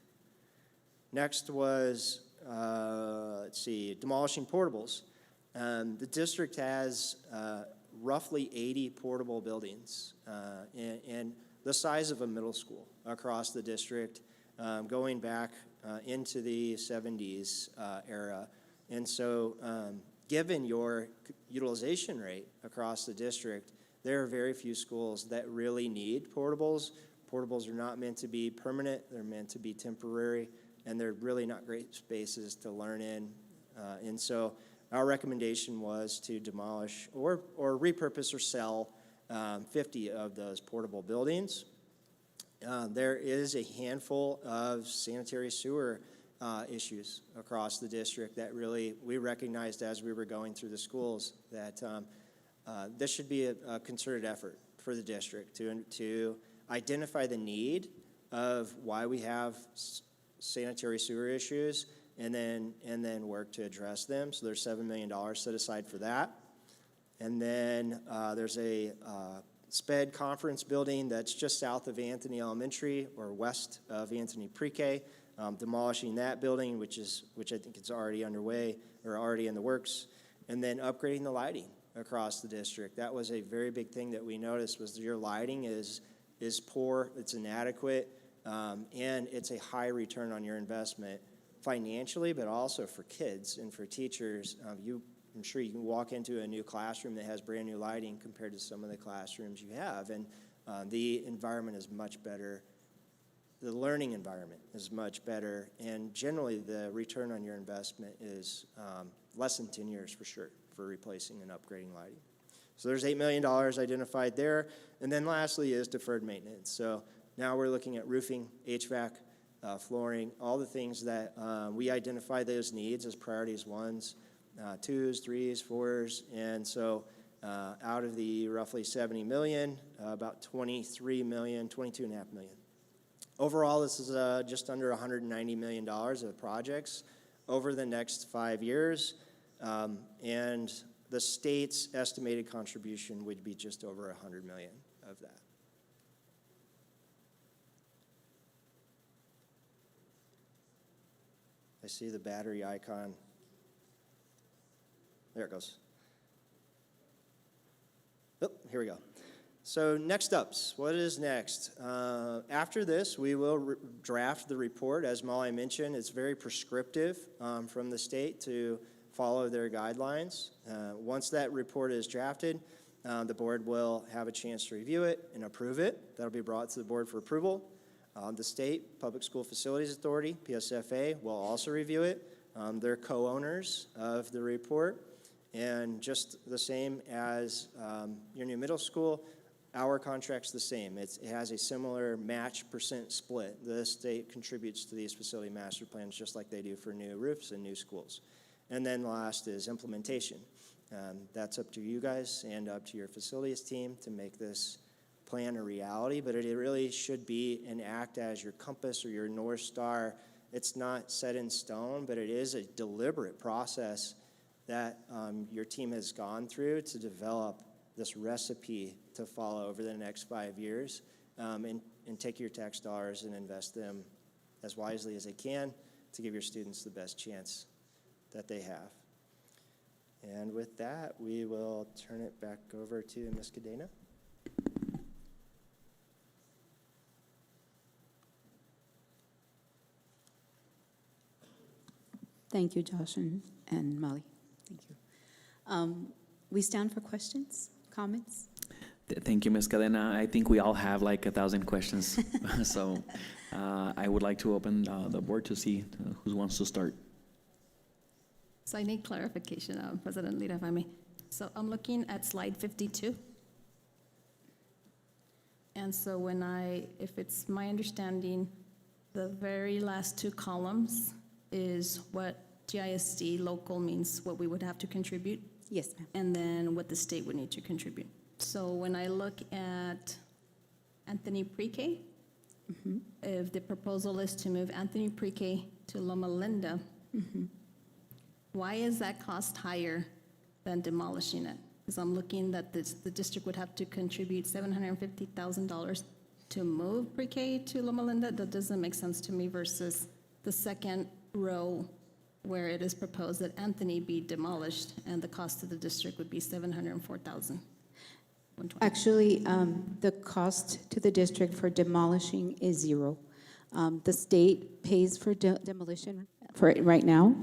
Next was, demolishing portables. The district has roughly 80 portable buildings and the size of a middle school across the district, going back into the 70s era. And so given your utilization rate across the district, there are very few schools that really need portables. Portables are not meant to be permanent, they're meant to be temporary, and they're really not great spaces to learn in. And so our recommendation was to demolish or repurpose or sell 50 of those portable buildings. There is a handful of sanitary sewer issues across the district that really we recognized as we were going through the schools that this should be a concerted effort for the district to identify the need of why we have sanitary sewer issues and then work to address them. So there's $7 million set aside for that. And then there's a SPED conference building that's just south of Anthony Elementary or west of Anthony Pre-K, demolishing that building, which I think is already underway or already in the works, and then upgrading the lighting across the district. That was a very big thing that we noticed was your lighting is poor, it's inadequate, and it's a high return on your investment financially, but also for kids and for teachers. I'm sure you can walk into a new classroom that has brand new lighting compared to some of the classrooms you have, and the environment is much better. The learning environment is much better, and generally the return on your investment is less than 10 years for sure for replacing and upgrading lighting. So there's $8 million identified there. And then lastly is deferred maintenance. So now we're looking at roofing, HVAC, flooring, all the things that we identify those needs as priorities 1s, 2s, 3s, 4s. And so out of the roughly $70 million, about $23 million, $22.5 million. Overall, this is just under $190 million of projects over the next 5 years. And the state's estimated contribution would be just over $100 million of that. I see the battery icon. There it goes. Oh, here we go. So next ups, what is next? After this, we will draft the report. As Molly mentioned, it's very prescriptive from the state to follow their guidelines. Once that report is drafted, the board will have a chance to review it and approve it. That'll be brought to the board for approval. The State Public School Facilities Authority, PSFA, will also review it. They're co-owners of the report. And just the same as your new middle school, our contract's the same. It has a similar match % split. The state contributes to these facility master plans just like they do for new roofs and new schools. And then last is implementation. That's up to you guys and up to your facilities team to make this plan a reality, but it really should be and act as your compass or your North Star. It's not set in stone, but it is a deliberate process that your team has gone through to develop this recipe to follow over the next 5 years, and take your tax dollars and invest them as wisely as they can to give your students the best chance that they have. And with that, we will turn it back over to Ms. Cadena. Thank you, Josh and Molly. Thank you. We stand for questions, comments? Thank you, Ms. Cadena. I think we all have like 1,000 questions. So I would like to open the board to see who wants to start. So I need clarification, President Lira, if I may. So I'm looking at slide 52. And so if it's my understanding, the very last 2 columns is what GISD local means, what we would have to contribute? Yes, ma'am. And then what the state would need to contribute. So when I look at Anthony Pre-K, if the proposal is to move Anthony Pre-K to Loma Linda, why is that cost higher than demolishing it? Because I'm looking that the district would have to contribute $750,000 to move Pre-K to Loma Linda. That doesn't make sense to me versus the second row where it is proposed that Anthony be demolished and the cost to the district would be $704,000. Actually, the cost to the district for demolishing is 0. The state pays for demolition for it right now.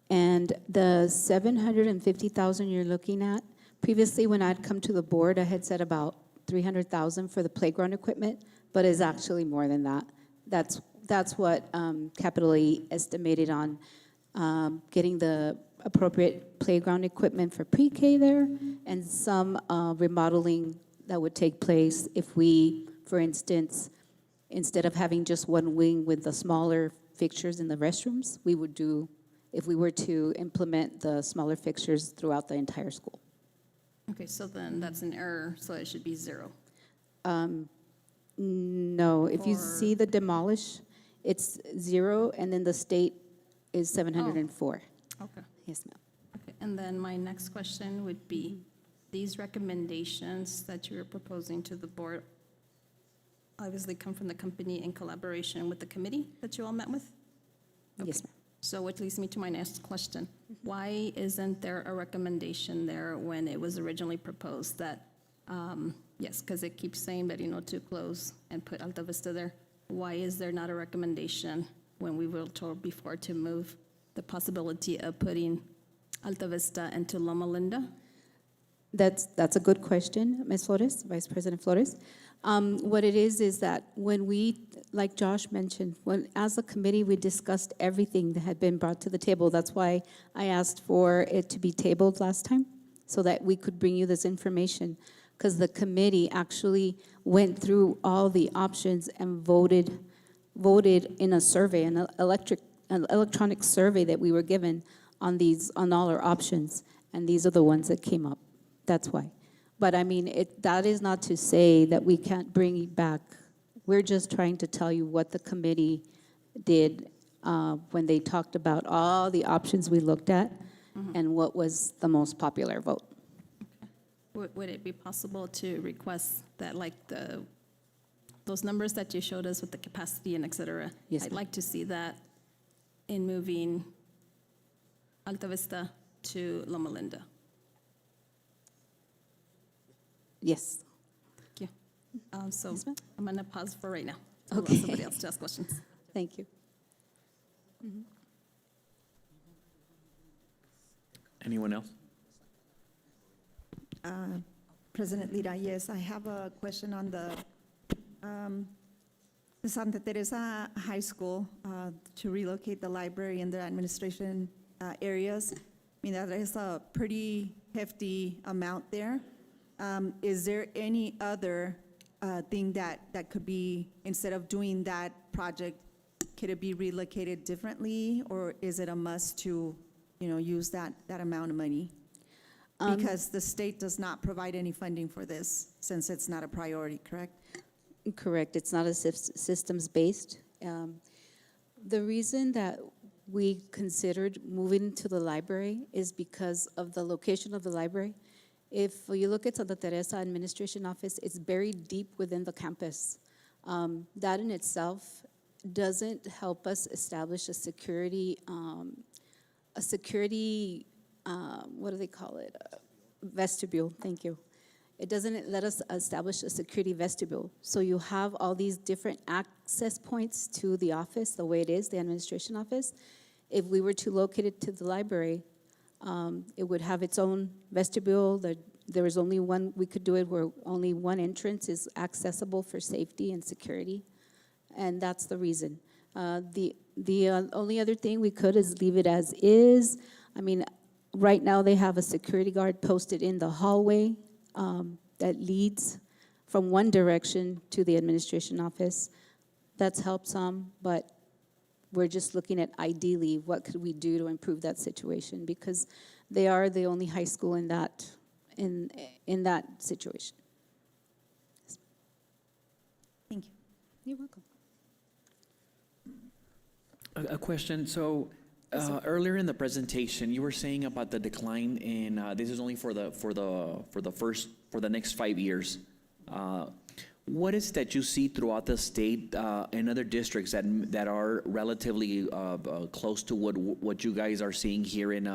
And the $750,000 you're looking at, previously when I'd come to the board, I had said about $300,000 for the playground equipment, but it's actually more than that. That's what Capital E estimated on getting the appropriate playground equipment for pre-K there, and some remodeling that would take place if we, for instance, instead of having just one wing with the smaller fixtures in the restrooms, we would do, if we were to implement the smaller fixtures throughout the entire school. Okay, so then that's an error, so it should be 0. No, if you see the demolish, it's 0, and then the state is 704. Okay. Yes, ma'am. Okay, and then my next question would be, these recommendations that you're proposing to the board obviously come from the company in collaboration with the committee that you all met with? Yes, ma'am. So which leads me to my next question. Why isn't there a recommendation there when it was originally proposed that, yes, because it keeps saying that, to close and put Alta Vista there. Why is there not a recommendation when we were told before to move the possibility of putting Alta Vista into Loma Linda? That's a good question, Ms. Flores, Vice President Flores. What it is that when we, like Josh mentioned, as a committee, we discussed everything that had been brought to the table. That's why I asked for it to be tabled last time, so that we could bring you this information, because the committee actually went through all the options and voted in a survey, an electronic survey that we were given on all our options, and these are the ones that came up. That's why. But I mean, that is not to say that we can't bring it back. We're just trying to tell you what the committee did when they talked about all the options we looked at and what was the most popular vote. Would it be possible to request that, like those numbers that you showed us with the capacity and et cetera? Yes, I'd ma'am. like to see that in moving Alta Vista to Loma Linda. Yes. Thank you. So I'm going to pause for right now. Okay. Allow somebody else to ask questions. Thank you. Anyone else? President Lira, yes, I have a question on the Santa Teresa High School to relocate the library and the administration areas. I mean, that is a pretty hefty amount there. Is there any other thing that could be, instead of doing that project, could it be relocated differently, or is it a must to, use that amount of money? Because the state does not provide any funding for this, since it's not a priority, correct? Correct. It's not a systems-based. The reason that we considered moving to the library is because of the location of the library. If you look at Santa Teresa Administration Office, it's buried deep within the campus. That in itself doesn't help us establish a security, what do they call it? Vestibule, thank you. It doesn't let us establish a security vestibule. So you have all these different access points to the office, the way it is, the administration office. If we were to locate it to the library, it would have its own vestibule. There was only one, we could do it where only one entrance is accessible for safety and security. And that's the reason. The only other thing we could is leave it as is. I mean, right now they have a security guard posted in the hallway that leads from one direction to the administration office. That's helped some, but we're just looking at ideally what could we do to improve that situation, because they are the only high school in that situation. Thank you. You're welcome. A question. So earlier in the presentation, you were saying about the decline in this is only for the next 5 years. What is that you see throughout the state and other districts that are relatively close to what you guys are seeing here in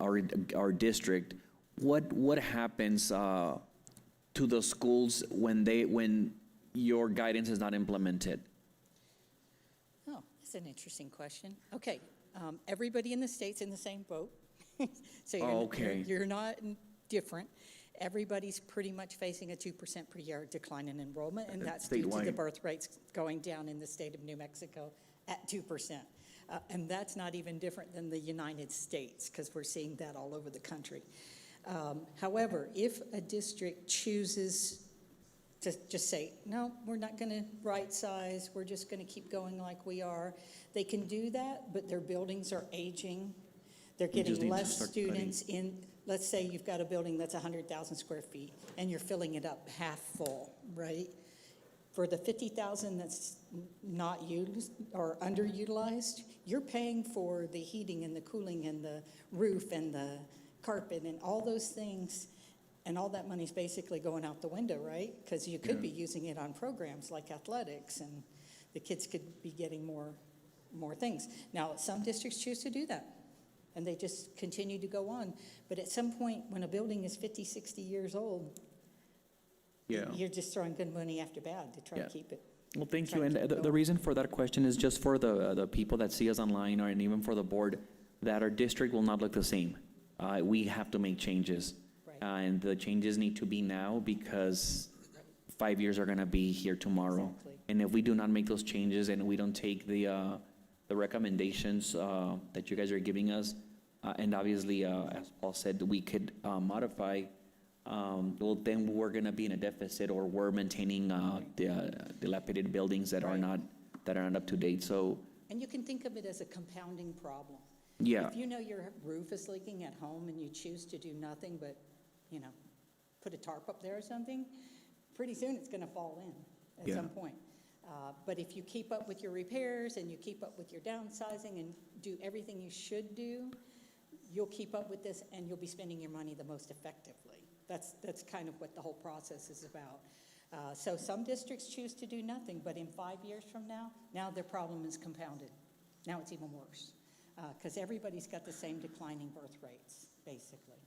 our district? What happens to the schools when your guidance is not implemented? Oh, that's an interesting question. Okay, everybody in the state's in the same boat. So you're not different. Everybody's pretty much facing a 2% per year decline in enrollment, and that's due to the birth rates going down in the state of New Mexico at 2%. And that's not even different than the United States, because we're seeing that all over the country. However, if a district chooses to just say, no, we're not going to right size, we're just going to keep going like we are, they can do that, but their buildings are aging. They're getting less students in. Let's say you've got a building that's 100,000 square feet and you're filling it up half full, right? For the 50,000 that's not used or underutilized, you're paying for the heating and the cooling and the roof and the carpet and all those things, and all that money's basically going out the window, right? Because you could be using it on programs like athletics, and the kids could be getting more things. Now, some districts choose to do that, and they just continue to go on. But at some point, when a building is 50, 60 years old, you're just throwing good money after bad to try to keep it. Well, thank you. And the reason for that question is just for the people that see us online, or and even for the board, that our district will not look the same. We have to make changes. And the changes need to be now, because 5 years are going to be here tomorrow. Exactly. And if we do not make those changes and we don't take the recommendations that you guys are giving us, and obviously, as Paul said, we could modify, well, then we're going to be in a deficit, or we're maintaining dilapidated buildings that are not up to date. So, And you can think of it as a compounding problem. yeah. If you know your roof is leaking at home and you choose to do nothing but, put a tarp up there or something, pretty soon it's going to fall in at some point. But if you keep up with your repairs and you keep up with your downsizing and do everything you should do, you'll keep up with this and you'll be spending your money the most effectively. That's kind of what the whole process is about. So some districts choose to do nothing, but in 5 years from now their problem is compounded. Now it's even worse, because everybody's got the same declining birth rates, basically.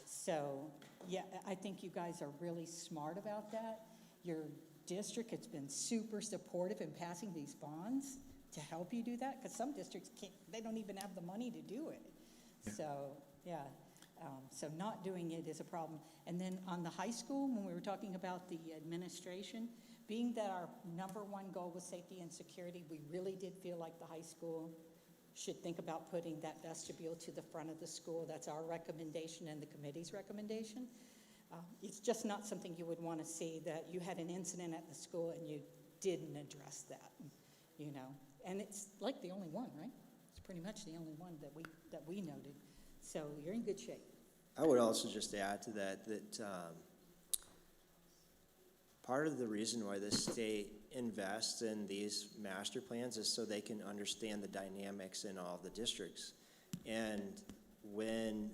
So, yeah, I think you guys are really smart about that. Your district has been super supportive in passing these bonds to help you do that, because some districts they don't even have the money to do it. So, yeah, so not doing it is a problem. And then on the high school, when we were talking about the administration, being that our #1 goal was safety and security, we really did feel like the high school should think about putting that vestibule to the front of the school. That's our recommendation and the committee's recommendation. It's just not something you would want to see, that you had an incident at the school and you didn't address that, And it's like the only one, right? It's pretty much the only one that we noted. So you're in good shape. I would also just add to that part of the reason why the state invests in these master plans is so they can understand the dynamics in all the districts. And when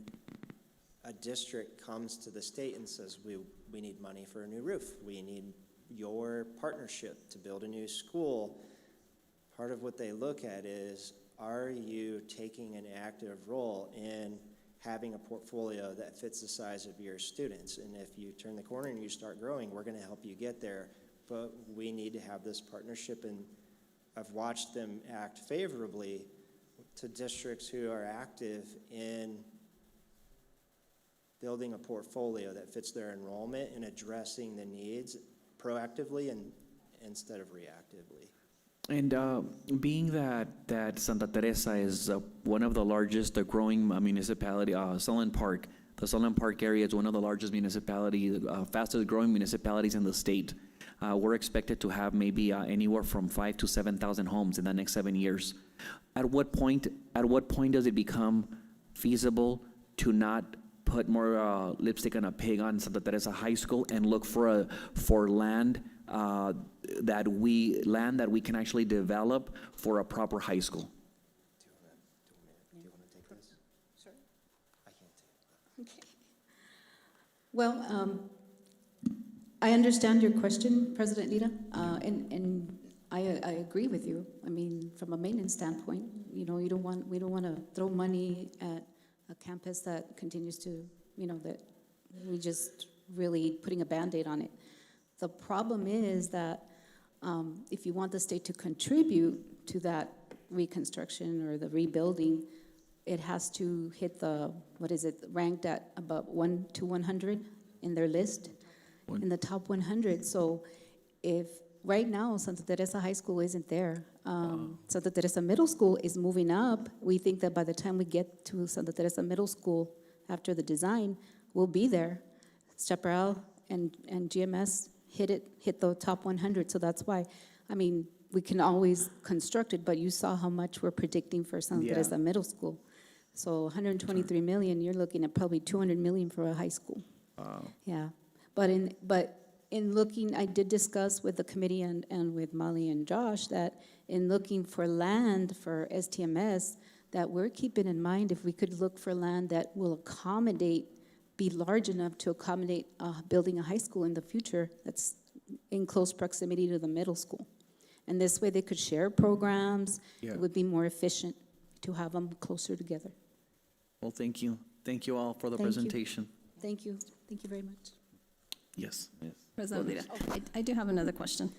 a district comes to the state and says, we need money for a new roof, we need your partnership to build a new school, part of what they look at is, are you taking an active role in having a portfolio that fits the size of your students? And if you turn the corner and you start growing, we're going to help you get there. But we need to have this partnership, and I've watched them act favorably to districts who are active in building a portfolio that fits their enrollment and addressing the needs proactively and instead of reactively. And being that Santa Teresa is one of the largest growing municipality, Solon Park, the Solon Park area is one of the largest municipalities, fastest growing municipalities in the state. We're expected to have maybe anywhere from 5,000 to 7,000 homes in the next 7 years. At what point does it become feasible to not put more lipstick on a pig on Santa Teresa High School and look for land that we can actually develop for a proper high school? Do you want to take this? Sure. I can't take it. Okay. Well, I understand your question, President Lira, and I agree with you. I mean, from a maintenance standpoint, we don't want to throw money at a campus that continues to, that we just really putting a Band-Aid on it. The problem is that if you want the state to contribute to that reconstruction or the rebuilding, it has to hit ranked at about 1 to 100 in their list, in the top 100. So if right now Santa Teresa High School isn't there, Santa Teresa Middle School is moving up. We think that by the time we get to Santa Teresa Middle School after the design, we'll be there. Chaparral and GMS hit the top 100. So that's why, we can always construct it, but you saw how much we're predicting for Santa Teresa Middle School. So 123 million, you're looking at probably 200 million for a high school. Wow. Yeah, but in looking, I did discuss with the committee and with Molly and Josh that in looking for land for STMS, that we're keeping in mind if we could look for land that will accommodate, be large enough to accommodate building a high school in the future that's in close proximity to the middle school. And this way they could share programs. Yeah. It would be more efficient to have them closer together. Well, thank you. Thank you all for the Thank you. presentation. Thank you. Thank you very much. Yes. Yes. President Lira, I do have another question.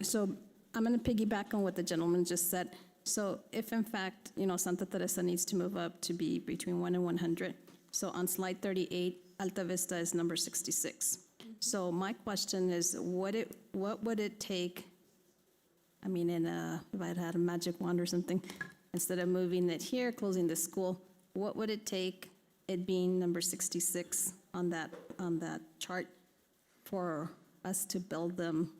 So I'm going to piggyback on what the gentleman just said. So if in fact, Santa Teresa needs to move up to be between 1 and 100, so on slide 38, Alta Vista is number 66. So my question is, what would it take, if I had a magic wand or something, instead of moving it here, closing the school, what would it take, it being number 66 on that chart, for us to build them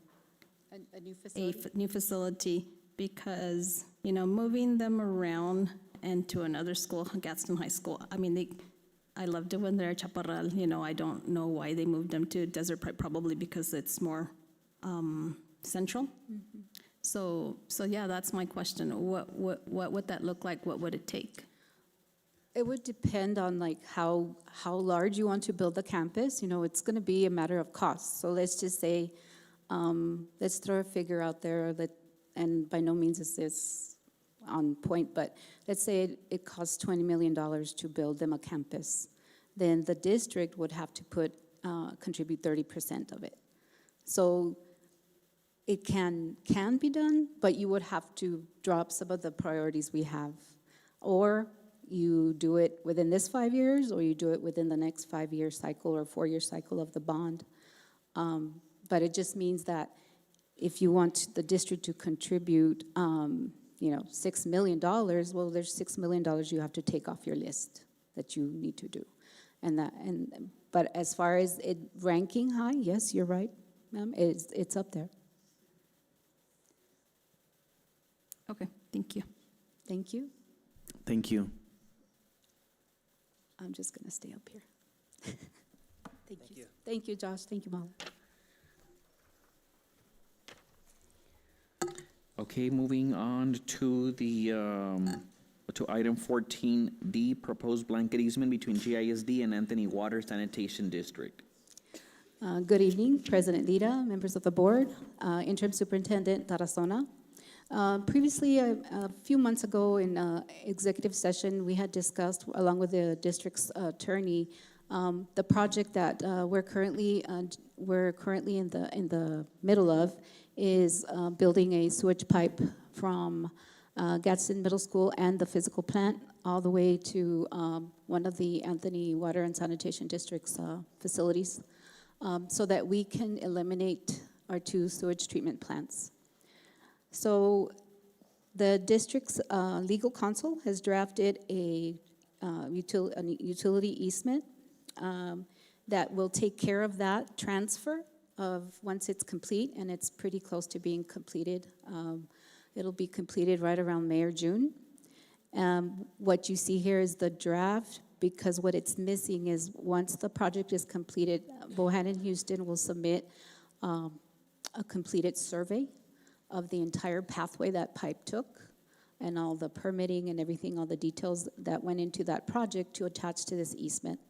A new facility? a new facility? Because, moving them around and to another school, Gadsden High School, I loved it when they're at Chaparral. I don't know why they moved them to Desert Pride, probably because it's more central. Mm-hmm. So yeah, that's my question. What would that look like? What would it take? It would depend on how large you want to build the campus. It's going to be a matter of cost. So let's just say, let's throw a figure out there and by no means is this on point, but let's say it costs $20 million to build them a campus. Then the district would have to contribute 30% of it. So it can be done, but you would have to drop some of the priorities we have. Or you do it within this 5 years, or you do it within the next 5-year cycle or 4-year cycle of the bond. But it just means that if you want the district to contribute, $6 million, well, there's $6 million you have to take off your list that you need to do. But as far as it ranking high, yes, you're right, ma'am, it's up there. Okay, thank you. Thank you. Thank you. I'm just going to stay up here. Thank you. Thank you, Josh. Thank you, Molly. Okay, moving on to to item 14D, proposed blanket easement between GISD and Anthony Water Sanitation District. Good evening, President Lira, members of the board, Interim Superintendent Tarazona. Previously, a few months ago in executive session, we had discussed, along with the district's attorney, the project that we're currently in the middle of is building a sewage pipe from Gadsden Middle School and the physical plant all the way to one of the Anthony Water and Sanitation District's facilities, so that we can eliminate our 2 sewage treatment plants. So the district's legal counsel has drafted a utility easement that will take care of that transfer once it's complete, and it's pretty close to being completed. It'll be completed right around May or June. What you see here is the draft, because what it's missing is once the project is completed, Bohannon Houston will submit a completed survey of the entire pathway that pipe took and all the permitting and everything, all the details that went into that project to attach to this easement.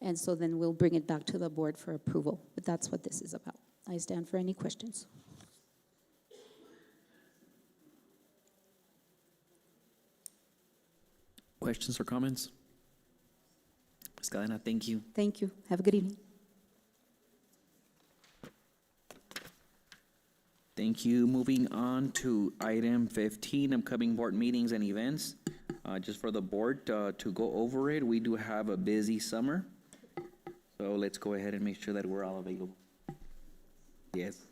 And so then we'll bring it back to the board for approval. But that's what this is about. I stand for any questions. Questions or comments? Ms. Cadena, thank you. Thank you. Have a good evening. Thank you. Moving on to item 15, upcoming board meetings and events. Just for the board to go over it, we do have a busy summer. So let's go ahead and make sure that we're all available. Yes.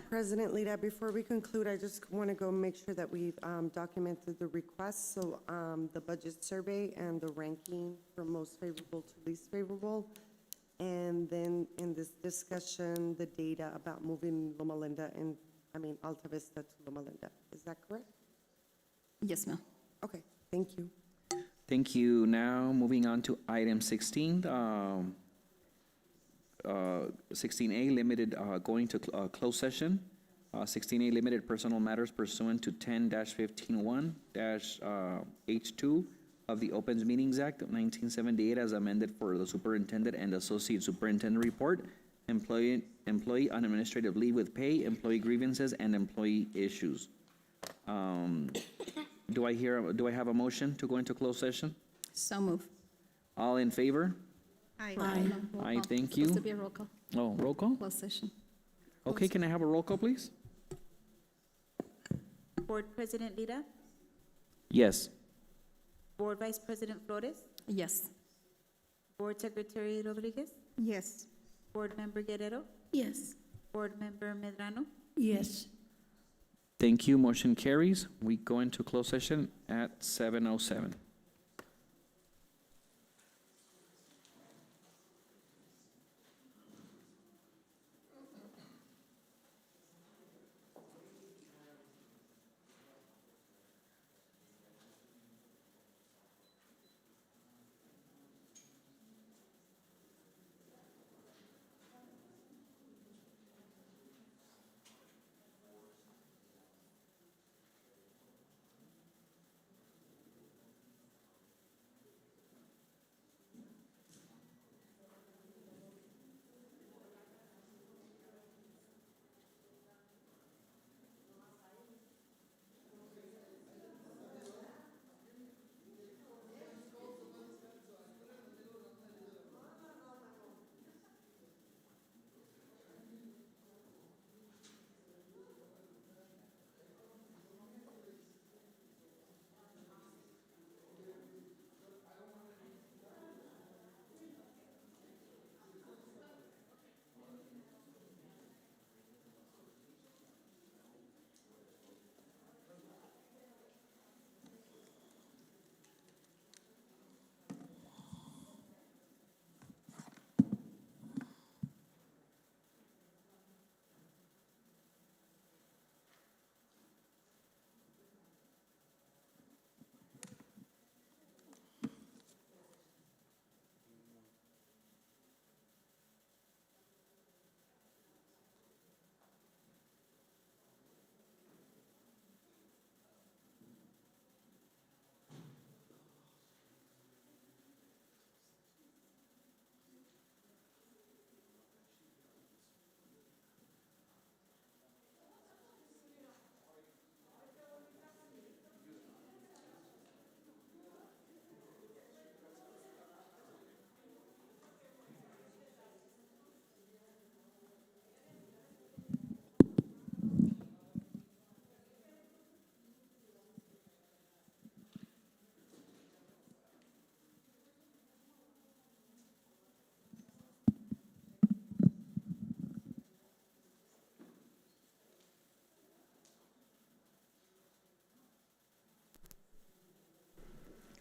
President Lira, before we conclude, I just want to go make sure that we've documented the requests. So the budget survey and the ranking from most favorable to least favorable. And then in this discussion, the data about moving Loma Linda and, Alta Vista to Loma Linda. Is that correct? Yes, ma'am. Okay, thank you. Thank you. Now, moving on to item 16. 16A, limited going to closed session. 16A, limited personal matters pursuant to 10-15-1-H2 of the Opens Meetings Act of 1978 as amended for the superintendent and associate superintendent report, employee on administrative leave with pay, employee grievances, and employee issues. Do I have a motion to go into closed session? So move. All in favor? Aye. Aye, thank Supposed to you. be a roll call, Oh, roll call? closed session. Okay, can I have a roll call, please? Board President Lira, Yes. Board Vice President Flores, Yes. Board Secretary Rodriguez, Yes. Board Member Guerrero, Yes. Board Member Medrano. Yes. Thank you, motion carries. We go into closed session at 7:07.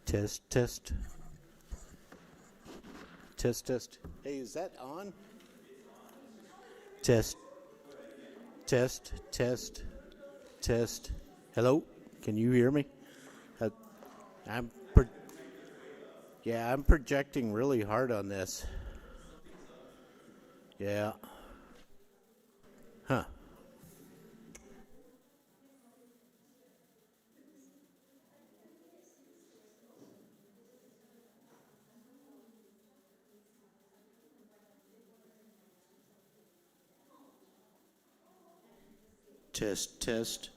Test, test. Test, test. Hey, is that on? Test. Test, test, test. Hello? Can you hear me? I'm projecting really hard on this. Yeah. Huh. Test, test.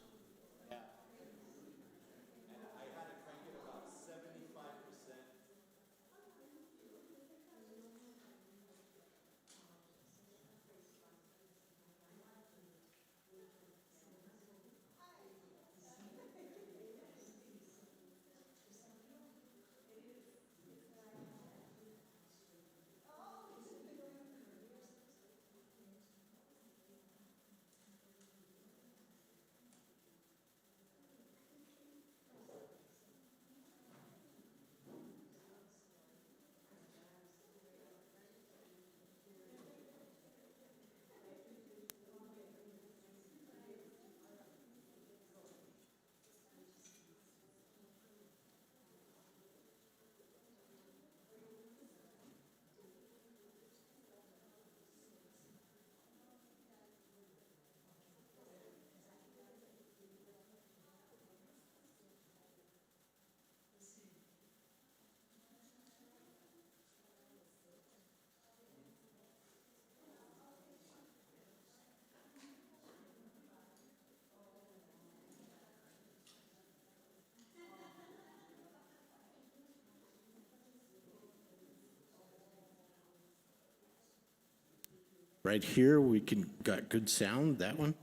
Right here, we can got good sound, that one.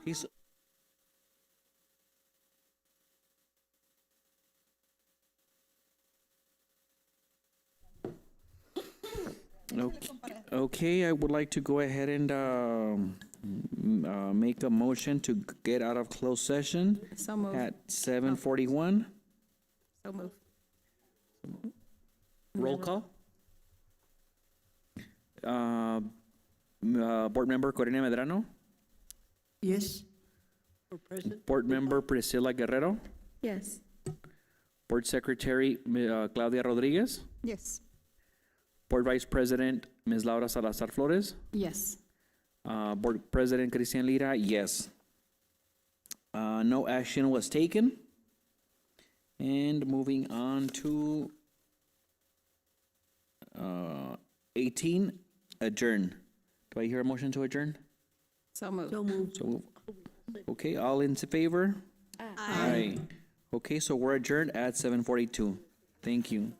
He's, okay, I would like to go ahead and make a motion to get out of closed session So moved. at 7:41. So moved. Roll call. Board Member Corina Medrano. Yes. For President? Board Member Priscilla Guerrero. Yes. Board Secretary Claudia Rodriguez. Yes. Board Vice President Ms. Laura Salazar Flores. Yes. Board President Cristian Lira, yes. No action was taken. And moving on to 18, adjourn. Do I hear a motion to adjourn? So moved. So moved. So, okay, all in favor? Aye. Okay, so we're adjourned at 7:42. Thank you.